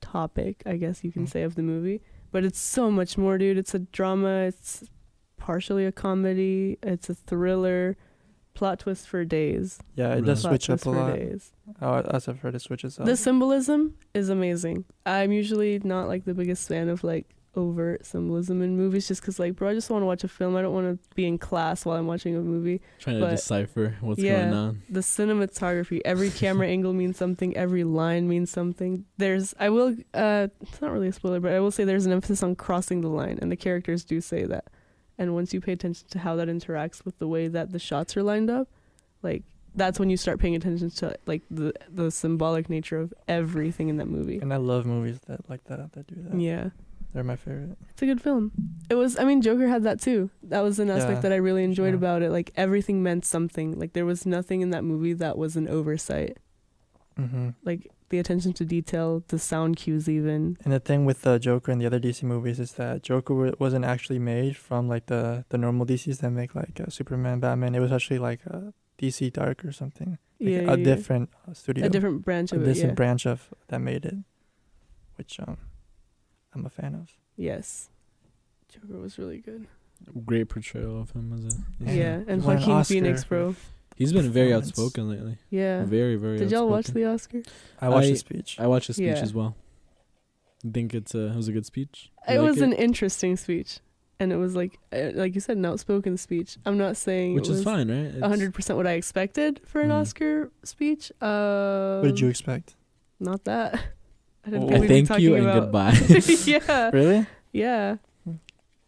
topic, I guess you can Mm. say, of the movie. But it's so much more, dude. It's a drama. It's partially a comedy. It's a thriller. Plot twist for days. Yeah, it Right. does Plot switch up twist a for lot. days. Oh, as I've heard, it switches up. The symbolism is amazing. I'm usually not like the biggest fan of like overt symbolism in movies, just because like, bro, I just want to watch a film. I don't want to be in class while I'm watching a movie. Trying to but- decipher what's yeah. going on. The cinematography, every camera angle means something, every line means something. It's not really a spoiler, but I will say there's an emphasis on crossing the line, and the characters do say that. And once you pay attention to how that interacts with the way that the shots are lined up, like that's when you start paying attention to like the symbolic nature of everything in that movie. And I love movies that do that. Yeah. They're my favorite. It's a good film. Joker had that too. That was an aspect Yeah, that I really enjoyed sure. about it. Like everything meant something. Like there was nothing in that movie that was an oversight. Mm-hmm. Like the attention to detail, the sound cues even. And the thing with the Joker and the other DC movies is that Joker wasn't actually made from like the normal DCs that make like Superman, Batman. It was actually like DC Dark or something. Like a different studio. A different branch a of it, different yeah. branch of that made it, which I'm a fan of. Yes. Joker was really good. Great portrayal of him as a. Yeah, and he won an Joaquin Oscar Phoenix, for- bro. He's been very Performance. outspoken lately. Yeah. Very Did y'all watch outspoken. the Oscar? I watched I- the speech. I watched his speech Yeah. as well. You think it was a good speech? You It like was an interesting speech. And it was like you said, an outspoken speech. I'm not saying which it was is fine, right? It's- 100% what I expected for an Mhm. Oscar speech. What did you expect? Not that. I didn't Oh. think I we'd be thank talking you and about. goodbye. Yeah. Really? Yeah.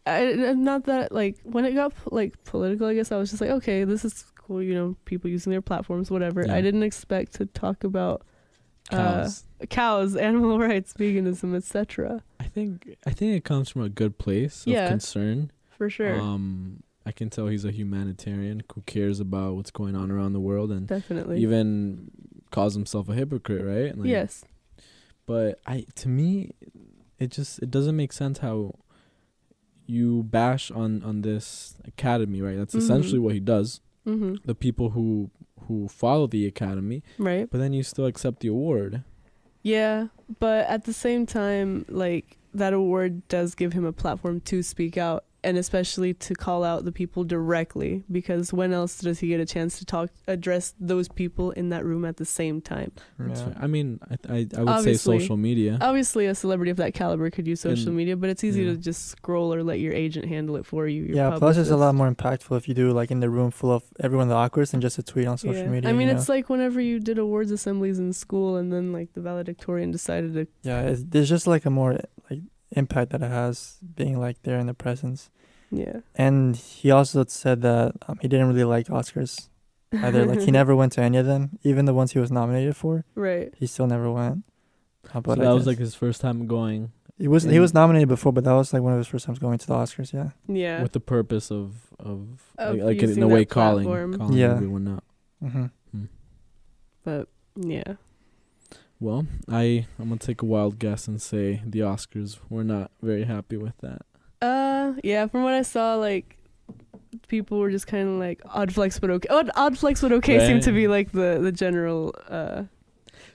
Not that, like, when it got, like, political, I guess I was just like, okay, this is cool, you know, people using their platforms, whatever. Yeah. I didn't expect to talk about Cows. animal rights, veganism, etc. I think it comes from a good place of Yeah. concern. For sure. I can tell he's a humanitarian who cares about what's going on around the world and Definitely. even calls himself a hypocrite, right? Like, Yes. But to me, it doesn't make sense how you bash on this academy, right? That's essentially what he does. Mm-hmm. The people who follow the academy, Right. but then you still accept the award. Yeah, but at the same time, like, that award does give him a platform to speak out and especially to call out the people directly, because when else does he get a chance to address those people in that room at the same time? Yeah. I mean, I would Obviously. say social media. Obviously, a celebrity of that caliber could use social media, but it's easy yeah. to just scroll or let your agent handle it for you. Yeah, plus it's a lot more impactful if you do like in the room full of everyone the awkward than just a tweet on social media. I mean, it's like whenever you did awards assemblies in school and then like the valedictorian decided to... Yeah, there's just like a more like impact that it has being like there in the presence. Yeah. And he also said that he didn't really like Oscars either. Like he never went to any of them, even the ones he was nominated for. Right. He still never went. But so that was like his first time going. He was nominated before, but that was like one of his first times going to the Oscars. Yeah. Yeah. With the purpose of like in a way calling everyone out. Mm-hmm. But yeah. Well, I'm gonna take a wild guess and say the Oscars were not very happy with that. Yeah, from what I saw, like people were just kind of like odd flex but okay. Odd flex but okay right. seemed to be like the general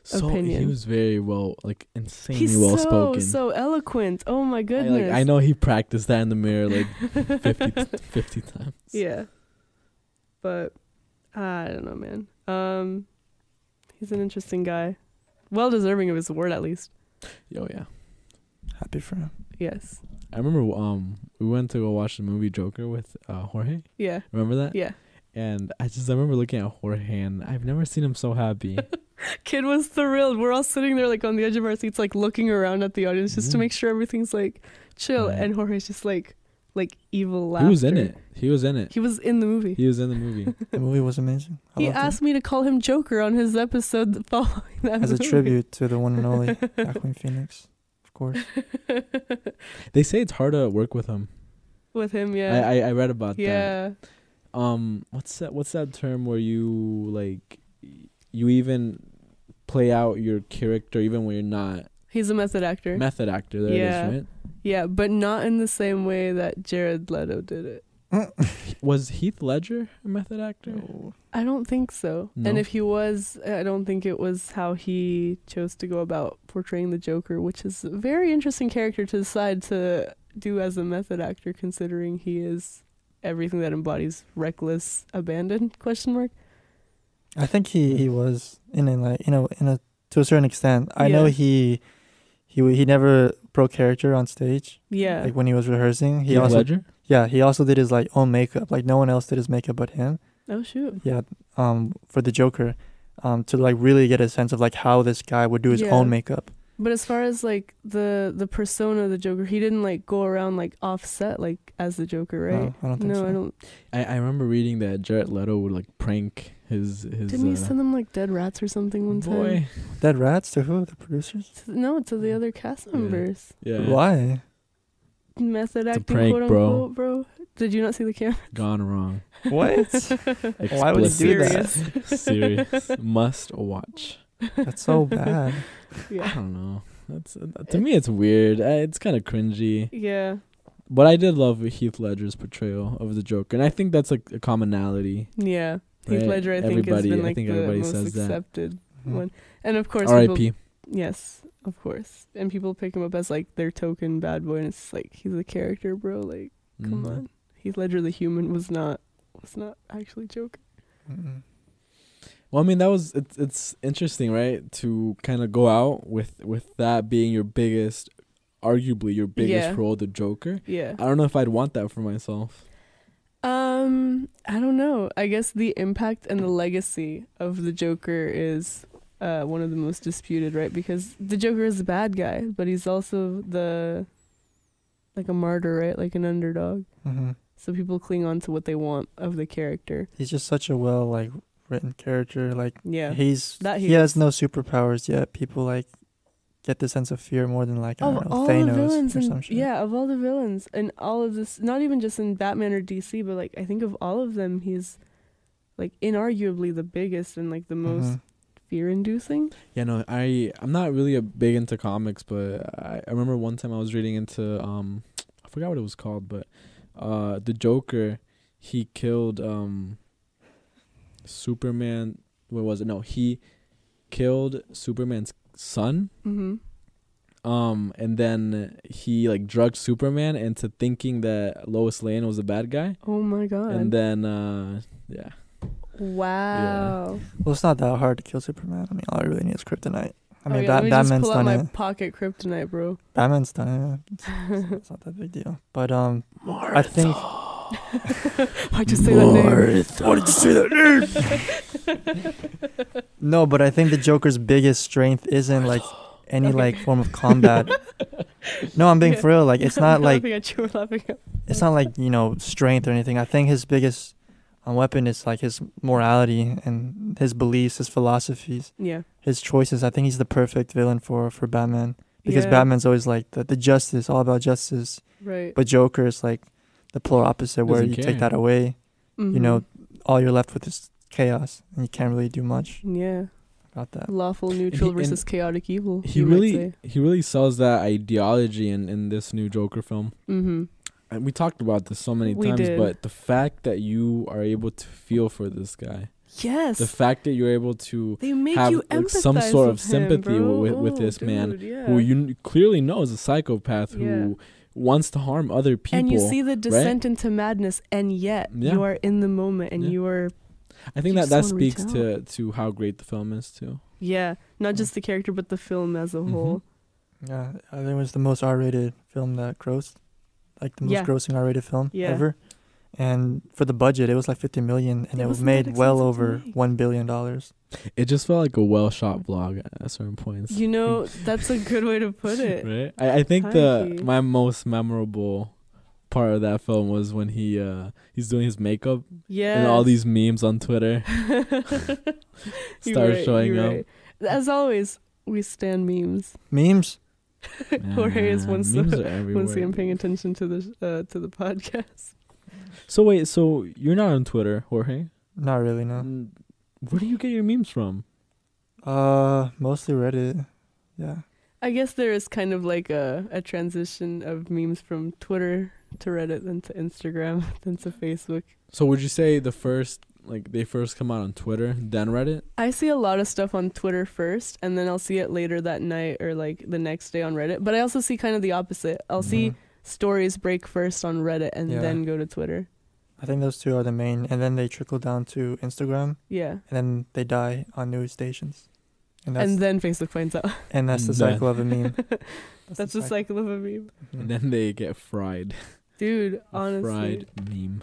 so opinion. He was very insanely well spoken. So eloquent. Oh my goodness. I know he practiced that in the mirror like 50 times. Yeah. But I don't know, man. He's an interesting guy. Well deserving of his award, at least. Oh yeah. Happy for him. Yes. I remember we went to go watch the movie Joker with Jorge. Yeah. Remember that? Yeah. And I remember looking at Jorge and I've never seen him so happy. Kid was thrilled. We're all sitting there like on the edge of our seats, like looking around at the audience just to make sure everything's like chill. Right. And Jorge's just like evil laughter. He was in it. He was in the movie. The movie was amazing. He asked me to call him Joker on his episode following that as movie. a tribute to the one and only Joaquin Phoenix, of course. They say it's hard to work with him. With him, yeah. I read about that. Yeah. What's that term where you even play out your character even when you're not? He's a method actor. Method actor, there it is, right? Yeah, but not in the same way that Jared Leto did it. Was Heath Ledger a method actor? No. I don't think so. No? And if he was, I don't think it was how he chose to go about portraying the Joker, which is a very interesting character to decide to do as a method actor, considering he is everything that embodies reckless abandon ? I think he was in a to a certain extent. I know he never broke character on stage. Yeah. Like when he was rehearsing, he also did his like own makeup. Like no one else did his makeup but him. Oh shoot. Yeah. For the Joker, to like really get a sense of like how this guy would do his own makeup. But as far as like the persona of the Joker, he didn't like go around like offset like as the Joker, right? No, I don't think so. I don't. I remember reading that Jared Leto would like prank his. Didn't he send them like dead rats or something one time? Dead rats to who? The producers? No, to the other cast members. Yeah. Why? Method acting, prank, quote unquote, bro. Did you not see the camera? Gone wrong. What? Why would he do that? Serious. Must watch. That's so bad. Yeah. I don't know. To me, it's weird. It's kind of cringy. Yeah. But I did love Heath Ledger's portrayal of the Joker, and I think that's like a commonality. Yeah. Right? Heath Ledger, I think, has been like the most accepted one. And of course, R.I.P. Yes, of course. And people pick him up as like their token bad boy, and it's like he's a character, bro. Like, come on. Heath Ledger, the human, was not actually Joker. Mm-mm. Well, I mean, it's interesting, right? To kind of go out with that being your biggest, arguably your biggest role, the Joker. Yeah. I don't know if I'd want that for myself. I don't know. I guess the impact and the legacy of the Joker is one of the most disputed, right? Because the Joker is the bad guy, but he's also like a martyr, right? Like an underdog. Mm-hmm. So people cling on to what they want of the character. He's just such a written character. Like he has no superpowers yet. People like get the sense of fear more than like Thanos or some shit. Yeah, of all the villains and all of this, not even just in Batman or DC, but like I think of all of them, he's like inarguably the biggest and like the most fear-inducing. Yeah, no, I'm not really big into comics, but I remember one time I was reading into I forgot what it was called, but the Joker, he killed Superman. What was it? No, he killed Superman's son. Mm-hmm. And then he like drugged Superman into thinking that Lois Lane was a bad guy. Oh my god. And then yeah. Wow. Well, it's not that hard to kill Superman. I mean, all I really need is kryptonite. I mean, let me just Batman's pull out done my it. pocket kryptonite, bro. Batman's done it. It's not that big deal. But I think. Why'd you say that name? Why did you say that name? No, but I think the Joker's biggest strength isn't like any like form of combat. No, I'm being for real. Like it's not like it's not like, you know, strength or anything. I think his biggest weapon is like his morality and his beliefs, his philosophies, his choices. I think he's the perfect villain for Batman, because Batman's always like the justice, all about justice. Right. But Joker is like the polar opposite, where you take that away, you know, all you're left with is chaos, and you can't really do much. Yeah. About that. Lawful neutral versus chaotic evil. He really sells that ideology in this new Joker film. Mm-hmm. And we talked about this so many times, but the fact that you are able to feel for this guy. Yes. The fact that you're able to have like some sort of sympathy with this man who you clearly know is a psychopath who wants to harm other people. And you see the descent into madness, and yet you are in the moment, and you are. I think that speaks to how great the film is too. Yeah, not just the character, but the film as a whole. Yeah, I think it was the most R-rated film that grossed. Like the most grossing R-rated film ever. And for the budget, it was like 50 million, and it was made well over $1 billion. It just felt like a well-shot vlog at certain points. You know, that's a good way to put it. Right? I think my most memorable part of that film was when he's doing his makeup. Yeah. And all these memes on Twitter start showing up. As always, we stand memes. Memes? Jorge is once again paying attention to the podcast. So wait, so you're not on Twitter, Jorge? Not really, no. Where do you get your memes from? Mostly Reddit. Yeah. I guess there is kind of like a transition of memes from Twitter to Reddit, then to Instagram, then to Facebook. So would you say they first come out on Twitter, then Reddit? I see a lot of stuff on Twitter first, and then I'll see it later that night or like the next day on Reddit. But I also see kind of the opposite. I'll see stories break first on Reddit and then go to Twitter. I think those two are the main, and then they trickle down to Instagram. Yeah. And then they die on news stations. And then Facebook finds out. And that's the cycle of a meme. That's the cycle of a meme. And then they get fried. Dude, honestly. Fried meme.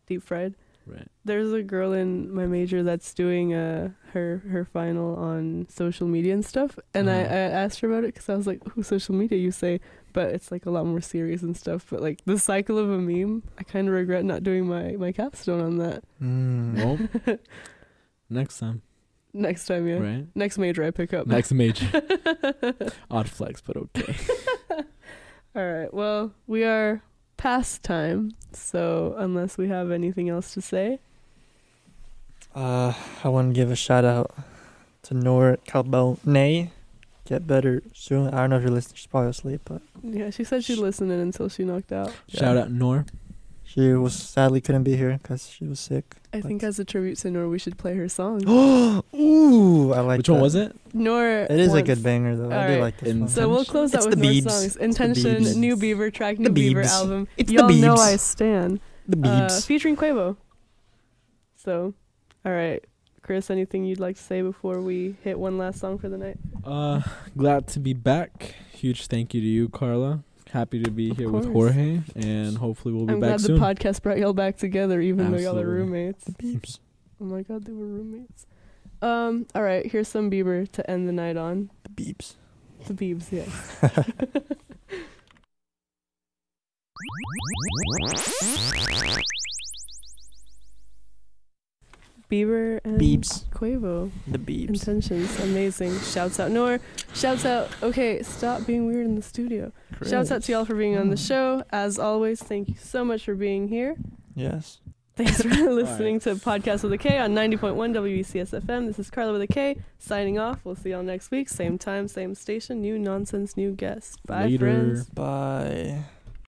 Deep fried. Right. There's a girl in my major that's doing her final on social media and stuff. And I asked her about it because I was like, "Who social media you say?" But it's like a lot more serious and stuff. But like the cycle of a meme, I kind of regret not doing my capstone on that. Well, next time. Next time, yeah. Right. Next major I pick up. Next major. Odd flex, but okay. All right. Well, we are past time, so unless we have anything else to say. I want to give a shout out to Noor Calbone. Get better soon. I don't know if you're listening. She's probably asleep, but yeah, she said she'd listen in until she knocked out. Shout out Noor. She sadly couldn't be here because she was sick. I think as a tribute to Noor, we should play her song. Ooh, I like Which that. one was it? Noor. It is a good banger, though. I do like this one. So we'll close out with more songs. Intention, new Bieber track, new Bieber album. It's Y'all the Biebs. know I stand. The Biebs. Featuring Quavo. So, all right. Chris, anything you'd like to say before we hit one last song for the night? Glad to be back. Huge thank you to you, Carla. Happy to be here with Jorge, and hopefully we'll be back soon. I'm glad the podcast brought y'all back together, even though y'all are roommates. The Biebs. Oh my God, they were roommates. All right, here's some Bieber to end the night on. The Biebs. The Biebs, yes. Bieber and Biebs. Quavo. The Biebs. Intentions. Amazing. Shouts out Noor. Shouts out. Okay, stop being weird in the studio. Chris. Shouts out to y'all for being on the show. As always, thank you so much for being here. Yes. Thanks for listening to Podcast with a K on 90.1 WBCS FM. This is Carla with a K signing off. We'll see y'all next week. Same time, same station. New nonsense, new guest. Bye, Later. friends. Bye.